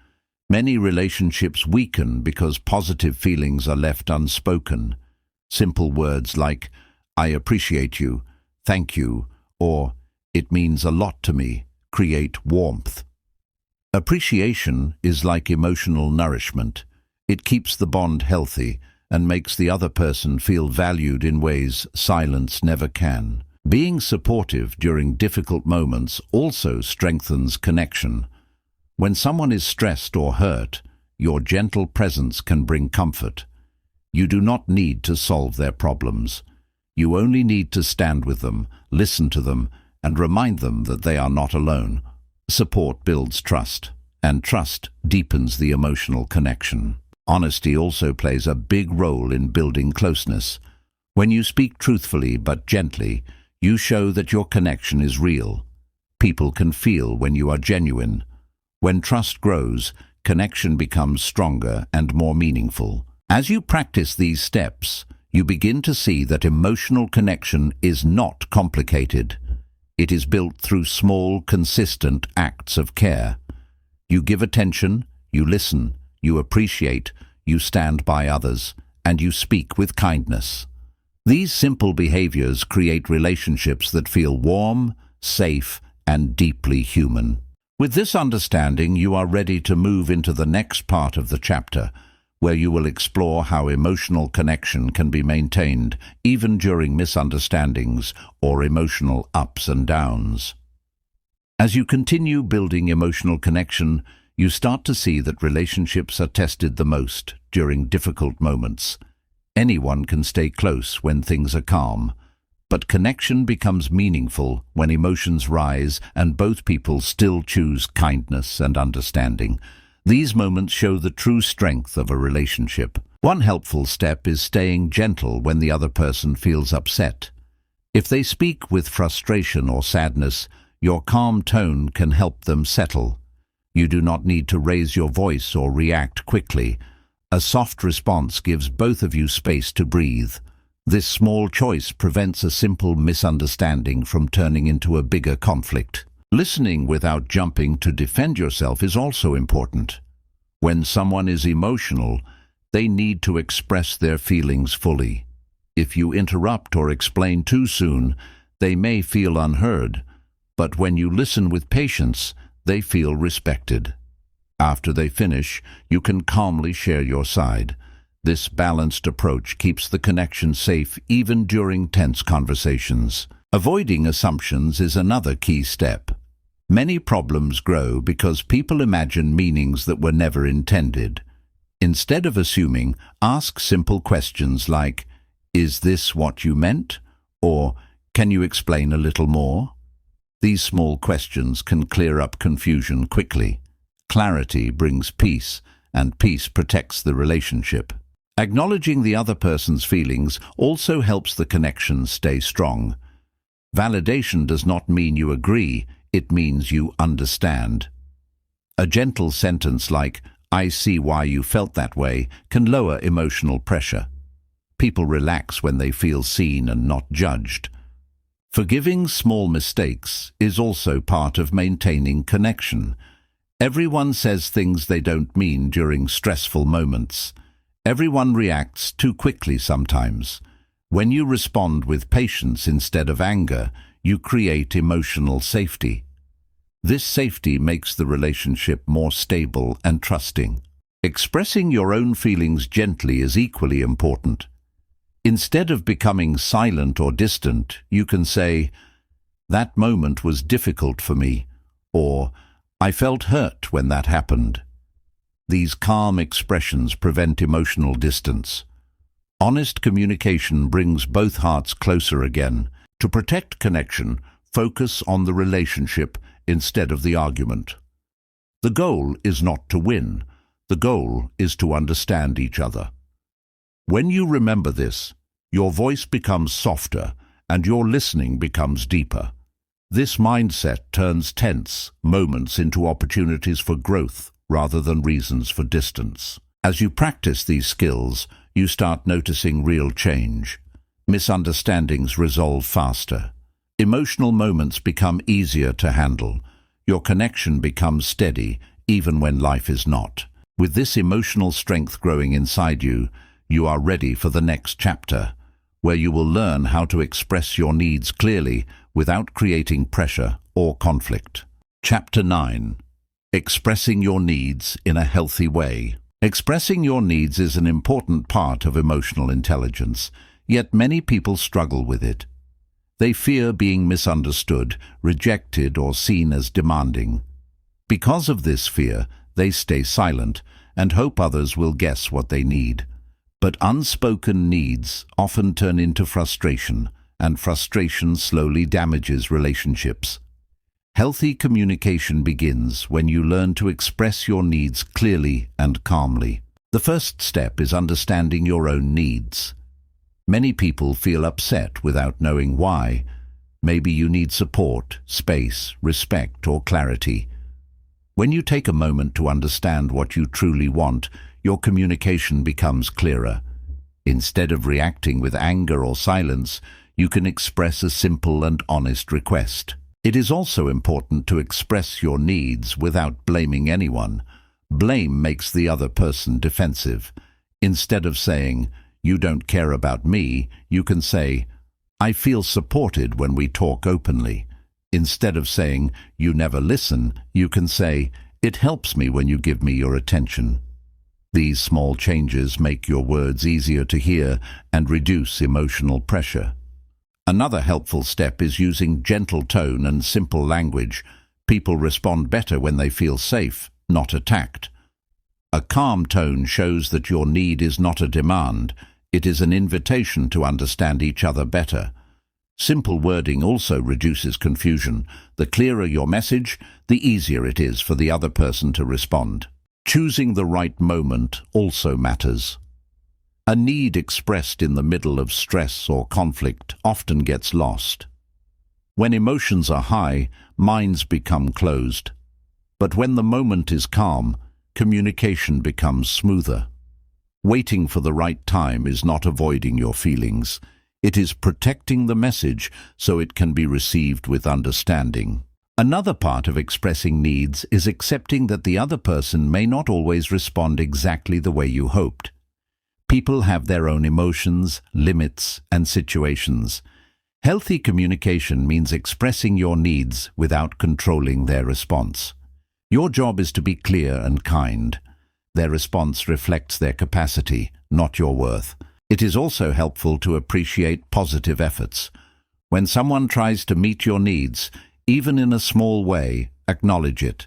Many relationships weaken because positive feelings are left unspoken. Simple words like, "I appreciate you," "Thank you," or "It means a lot to me," create warmth. Appreciation is like emotional nourishment. It keeps the bond healthy and makes the other person feel valued in ways silence never can. Being supportive during difficult moments also strengthens connection. When someone is stressed or hurt, your gentle presence can bring comfort. You do not need to solve their problems. You only need to stand with them, listen to them, and remind them that they are not alone. Support builds trust, and trust deepens the emotional connection. Honesty also plays a big role in building closeness. When you speak truthfully but gently, you show that your connection is real. People can feel when you are genuine. When trust grows, connection becomes stronger and more meaningful. As you practice these steps, you begin to see that emotional connection is not complicated. It is built through small, consistent acts of care. You give attention, you listen, you appreciate, you stand by others, and you speak with kindness. These simple behaviors create relationships that feel warm, safe, and deeply human. With this understanding, you are ready to move into the next part of the chapter, where you will explore how emotional connection can be maintained even during misunderstandings or emotional ups and downs. As you continue building emotional connection, you start to see that relationships are tested the most during difficult moments. Anyone can stay close when things are calm, but connection becomes meaningful when emotions rise and both people still choose kindness and understanding. These moments show the true strength of a relationship. One helpful step is staying gentle when the other person feels upset. If they speak with frustration or sadness, your calm tone can help them settle. You do not need to raise your voice or react quickly. A soft response gives both of you space to breathe. This small choice prevents a simple misunderstanding from turning into a bigger conflict. Listening without jumping to defend yourself is also important. When someone is emotional, they need to express their feelings fully. If you interrupt or explain too soon, they may feel unheard, but when you listen with patience, they feel respected. After they finish, you can calmly share your side. This balanced approach keeps the connection safe even during tense conversations. Avoiding assumptions is another key step. Many problems grow because people imagine meanings that were never intended. Instead of assuming, ask simple questions like, "Is this what you meant?" or "Can you explain a little more?" These small questions can clear up confusion quickly. Clarity brings peace, and peace protects the relationship. Acknowledging the other person's feelings also helps the connection stay strong. Validation does not mean you agree, it means you understand. A gentle sentence like, "I see why you felt that way," can lower emotional pressure. People relax when they feel seen and not judged. Forgiving small mistakes is also part of maintaining connection. Everyone says things they don't mean during stressful moments. Everyone reacts too quickly sometimes. When you respond with patience instead of anger, you create emotional safety. This safety makes the relationship more stable and trusting. Expressing your own feelings gently is equally important. Instead of becoming silent or distant, you can say, "That moment was difficult for me," or "I felt hurt when that happened." These calm expressions prevent emotional distance. Honest communication brings both hearts closer again. To protect connection, focus on the relationship instead of the argument. The goal is not to win. The goal is to understand each other. When you remember this, your voice becomes softer and your listening becomes deeper. This mindset turns tense moments into opportunities for growth rather than reasons for distance. As you practice these skills, you start noticing real change. Misunderstandings resolve faster. Emotional moments become easier to handle. Your connection becomes steady even when life is not. With this emotional strength growing inside you, you are ready for the next chapter, where you will learn how to express your needs clearly without creating pressure or conflict. Chapter 9. Expressing your needs in a healthy way. Expressing your needs is an important part of emotional intelligence, yet many people struggle with it. They fear being misunderstood, rejected, or seen as demanding. Because of this fear, they stay silent and hope others will guess what they need. But unspoken needs often turn into frustration, and frustration slowly damages relationships. Healthy communication begins when you learn to express your needs clearly and calmly. The first step is understanding your own needs. Many people feel upset without knowing why. Maybe you need support, space, respect, or clarity. When you take a moment to understand what you truly want, your communication becomes clearer. Instead of reacting with anger or silence, you can express a simple and honest request. It is also important to express your needs without blaming anyone. Blame makes the other person defensive. Instead of saying, "You don't care about me," you can say, "I feel supported when we talk openly." Instead of saying, "You never listen," you can say, "It helps me when you give me your attention." These small changes make your words easier to hear and reduce emotional pressure. Another helpful step is using gentle tone and simple language. People respond better when they feel safe, not attacked. A calm tone shows that your need is not a demand. It is an invitation to understand each other better. Simple wording also reduces confusion. The clearer your message, the easier it is for the other person to respond. Choosing the right moment also matters. A need expressed in the middle of stress or conflict often gets lost. When emotions are high, minds become closed. But when the moment is calm, communication becomes smoother. Waiting for the right time is not avoiding your feelings. It is protecting the message so it can be received with understanding. Another part of expressing needs is accepting that the other person may not always respond exactly the way you hoped. People have their own emotions, limits, and situations. Healthy communication means expressing your needs without controlling their response. Your job is to be clear and kind. Their response reflects their capacity, not your worth. It is also helpful to appreciate positive efforts. When someone tries to meet your needs, even in a small way, acknowledge it.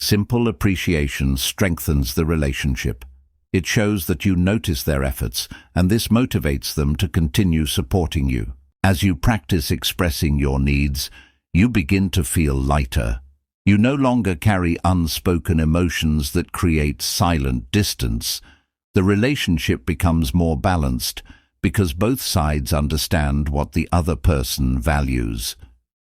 Simple appreciation strengthens the relationship. It shows that you notice their efforts, and this motivates them to continue supporting you. As you practice expressing your needs, you begin to feel lighter. You no longer carry unspoken emotions that create silent distance. The relationship becomes more balanced because both sides understand what the other person values.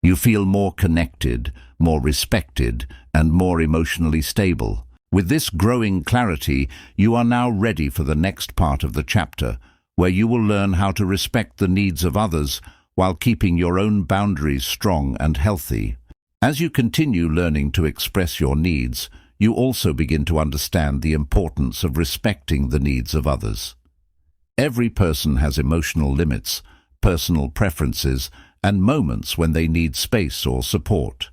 You feel more connected, more respected, and more emotionally stable. With this growing clarity, you are now ready for the next part of the chapter, where you will learn how to respect the needs of others while keeping your own boundaries strong and healthy. As you continue learning to express your needs, you also begin to understand the importance of respecting the needs of others. Every person has emotional limits, personal preferences, and moments when they need space or support.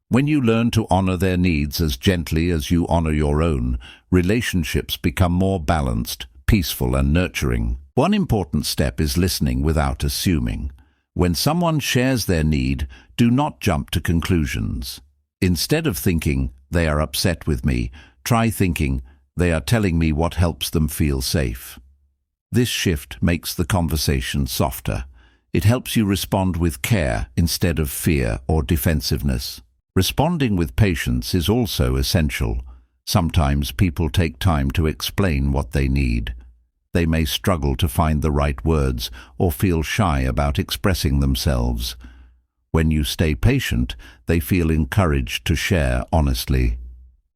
When you learn to honor their needs as gently as you honor your own, relationships become more balanced, peaceful, and nurturing. One important step is listening without assuming. When someone shares their need, do not jump to conclusions. Instead of thinking, "They are upset with me," try thinking, "They are telling me what helps them feel safe." This shift makes the conversation softer. It helps you respond with care instead of fear or defensiveness. Responding with patience is also essential. Sometimes people take time to explain what they need. They may struggle to find the right words or feel shy about expressing themselves. When you stay patient, they feel encouraged to share honestly.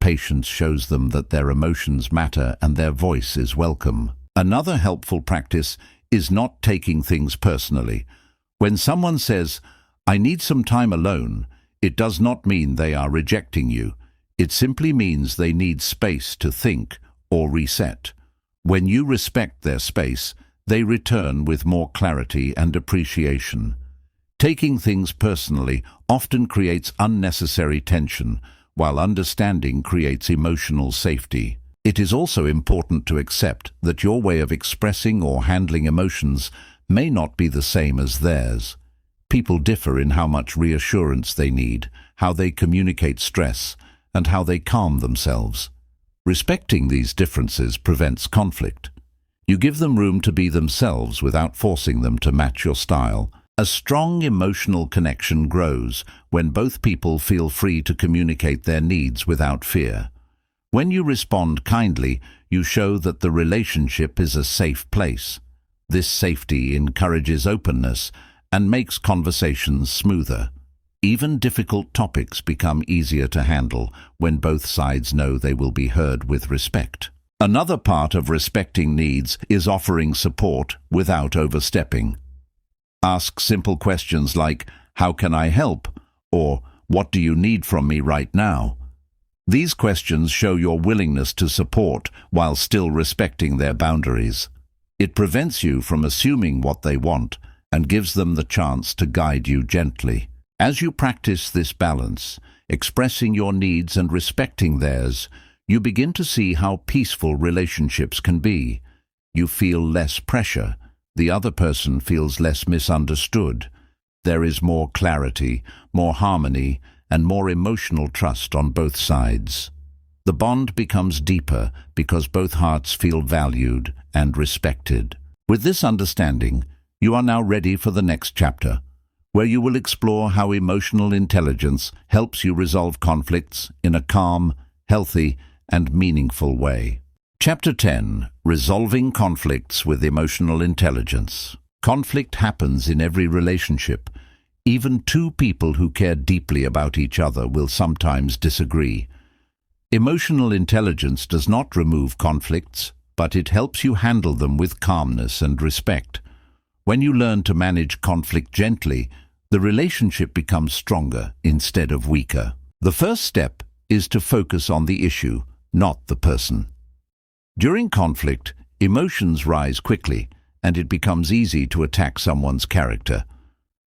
Patience shows them that their emotions matter and their voice is welcome. Another helpful practice is not taking things personally. When someone says, "I need some time alone," it does not mean they are rejecting you. It simply means they need space to think or reset. When you respect their space, they return with more clarity and appreciation. Taking things personally often creates unnecessary tension, while understanding creates emotional safety. It is also important to accept that your way of expressing or handling emotions may not be the same as theirs. People differ in how much reassurance they need, how they communicate stress, and how they calm themselves. Respecting these differences prevents conflict. You give them room to be themselves without forcing them to match your style. A strong emotional connection grows when both people feel free to communicate their needs without fear. When you respond kindly, you show that the relationship is a safe place. This safety encourages openness and makes conversations smoother. Even difficult topics become easier to handle when both sides know they will be heard with respect. Another part of respecting needs is offering support without overstepping. Ask simple questions like, "How can I help?" or "What do you need from me right now?" These questions show your willingness to support while still respecting their boundaries. It prevents you from assuming what they want and gives them the chance to guide you gently. As you practice this balance, expressing your needs and respecting theirs, you begin to see how peaceful relationships can be. You feel less pressure. The other person feels less misunderstood. There is more clarity, more harmony, and more emotional trust on both sides. The bond becomes deeper because both hearts feel valued and respected. With this understanding, you are now ready for the next chapter, where you will explore how emotional intelligence helps you resolve conflicts in a calm, healthy, and meaningful way. Chapter 10. Resolving Conflicts with Emotional Intelligence. Conflict happens in every relationship. Even two people who care deeply about each other will sometimes disagree. Emotional intelligence does not remove conflicts, but it helps you handle them with calmness and respect. When you learn to manage conflict gently, the relationship becomes stronger instead of weaker. The first step is to focus on the issue, not the person. During conflict, emotions rise quickly, and it becomes easy to attack someone's character.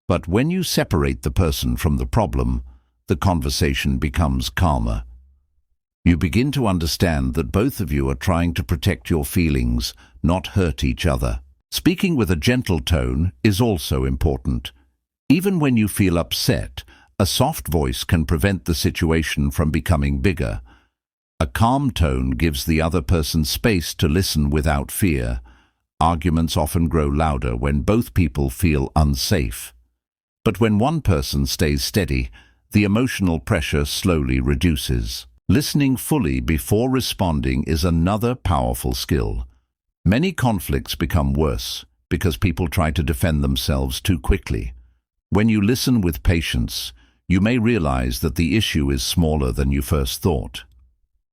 But when you separate the person from the problem, the conversation becomes calmer. You begin to understand that both of you are trying to protect your feelings, not hurt each other. Speaking with a gentle tone is also important. Even when you feel upset, a soft voice can prevent the situation from becoming bigger. A calm tone gives the other person space to listen without fear. Arguments often grow louder when both people feel unsafe. But when one person stays steady, the emotional pressure slowly reduces. Listening fully before responding is another powerful skill. Many conflicts become worse because people try to defend themselves too quickly. When you listen with patience, you may realize that the issue is smaller than you first thought.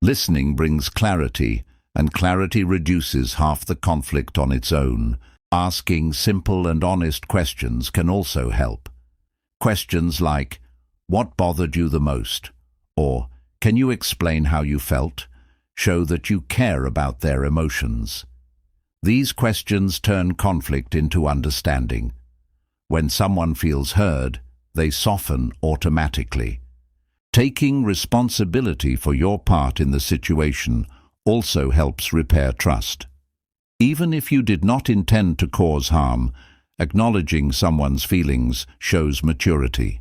Listening brings clarity, and clarity reduces half the conflict on its own. Asking simple and honest questions can also help. Questions like, "What bothered you the most?" or "Can you explain how you felt?" show that you care about their emotions. These questions turn conflict into understanding. When someone feels heard, they soften automatically. Taking responsibility for your part in the situation also helps repair trust. Even if you did not intend to cause harm, acknowledging someone's feelings shows maturity.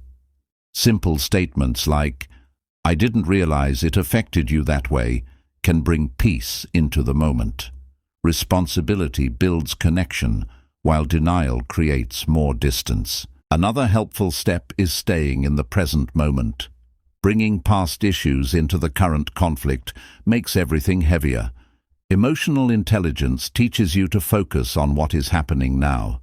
Simple statements like, "I didn't realize it affected you that way," can bring peace into the moment. Responsibility builds connection, while denial creates more distance. Another helpful step is staying in the present moment. Bringing past issues into the current conflict makes everything heavier. Emotional intelligence teaches you to focus on what is happening now.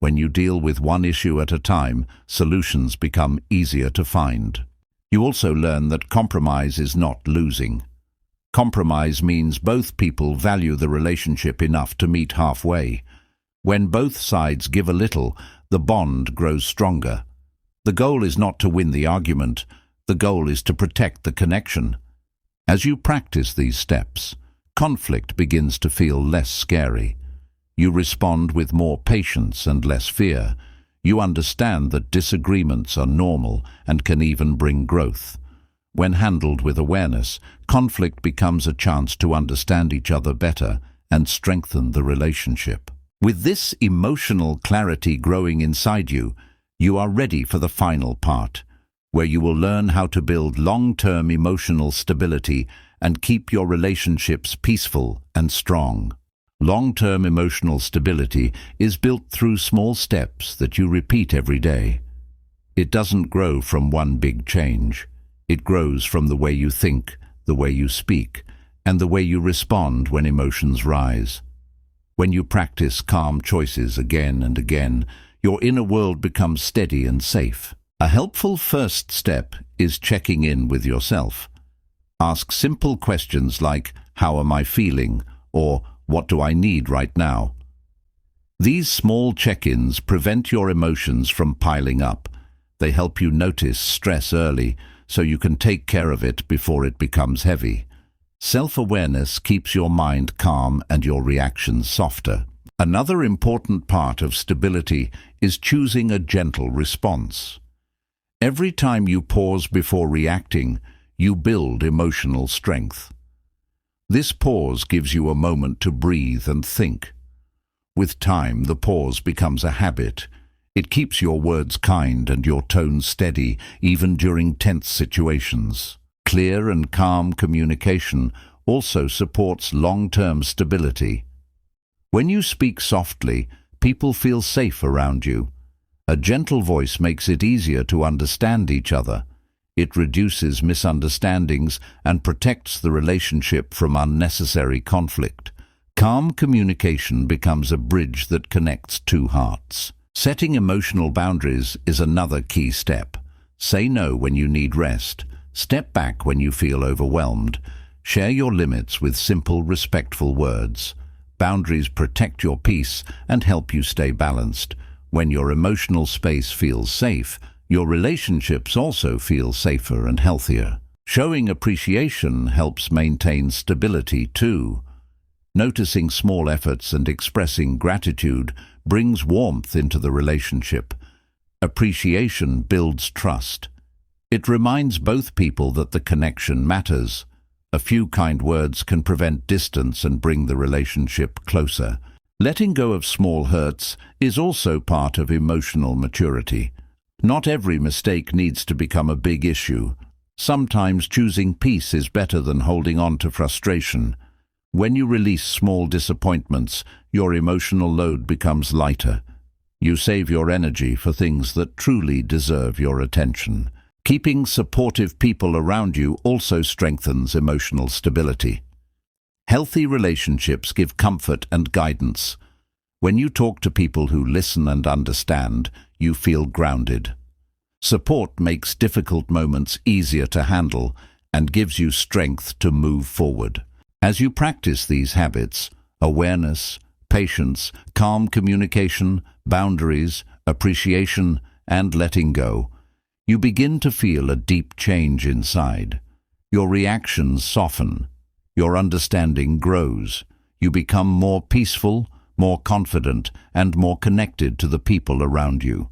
When you deal with one issue at a time, solutions become easier to find. You also learn that compromise is not losing. Compromise means both people value the relationship enough to meet halfway. When both sides give a little, the bond grows stronger. The goal is not to win the argument. The goal is to protect the connection. As you practice these steps, conflict begins to feel less scary. You respond with more patience and less fear. You understand that disagreements are normal and can even bring growth. When handled with awareness, conflict becomes a chance to understand each other better and strengthen the relationship. With this emotional clarity growing inside you, you are ready for the final part, where you will learn how to build long-term emotional stability and keep your relationships peaceful and strong. Long-term emotional stability is built through small steps that you repeat every day. It doesn't grow from one big change. It grows from the way you think, the way you speak, and the way you respond when emotions rise. When you practice calm choices again and again, your inner world becomes steady and safe. A helpful first step is checking in with yourself. Ask simple questions like, "How am I feeling?" or "What do I need right now?" These small check-ins prevent your emotions from piling up. They help you notice stress early, so you can take care of it before it becomes heavy. Self-awareness keeps your mind calm and your reactions softer. Another important part of stability is choosing a gentle response. Every time you pause before reacting, you build emotional strength. This pause gives you a moment to breathe and think. With time, the pause becomes a habit. It keeps your words kind and your tone steady, even during tense situations. Clear and calm communication also supports long-term stability. When you speak softly, people feel safe around you. A gentle voice makes it easier to understand each other. It reduces misunderstandings and protects the relationship from unnecessary conflict. Calm communication becomes a bridge that connects two hearts. Setting emotional boundaries is another key step. Say no when you need rest. Step back when you feel overwhelmed. Share your limits with simple, respectful words. Boundaries protect your peace and help you stay balanced. When your emotional space feels safe, your relationships also feel safer and healthier. Showing appreciation helps maintain stability too. Noticing small efforts and expressing gratitude brings warmth into the relationship. Appreciation builds trust. It reminds both people that the connection matters. A few kind words can prevent distance and bring the relationship closer. Letting go of small hurts is also part of emotional maturity. Not every mistake needs to become a big issue. Sometimes choosing peace is better than holding on to frustration. When you release small disappointments, your emotional load becomes lighter. You save your energy for things that truly deserve your attention. Keeping supportive people around you also strengthens emotional stability. Healthy relationships give comfort and guidance. When you talk to people who listen and understand, you feel grounded. Support makes difficult moments easier to handle and gives you strength to move forward. As you practice these habits, awareness, patience, calm communication, boundaries, appreciation, and letting go, you begin to feel a deep change inside. Your reactions soften. Your understanding grows. You become more peaceful, more confident, and more connected to the people around you.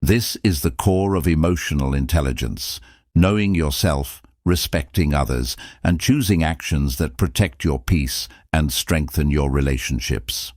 This is the core of emotional intelligence, knowing yourself, respecting others, and choosing actions that protect your peace and strengthen your relationships.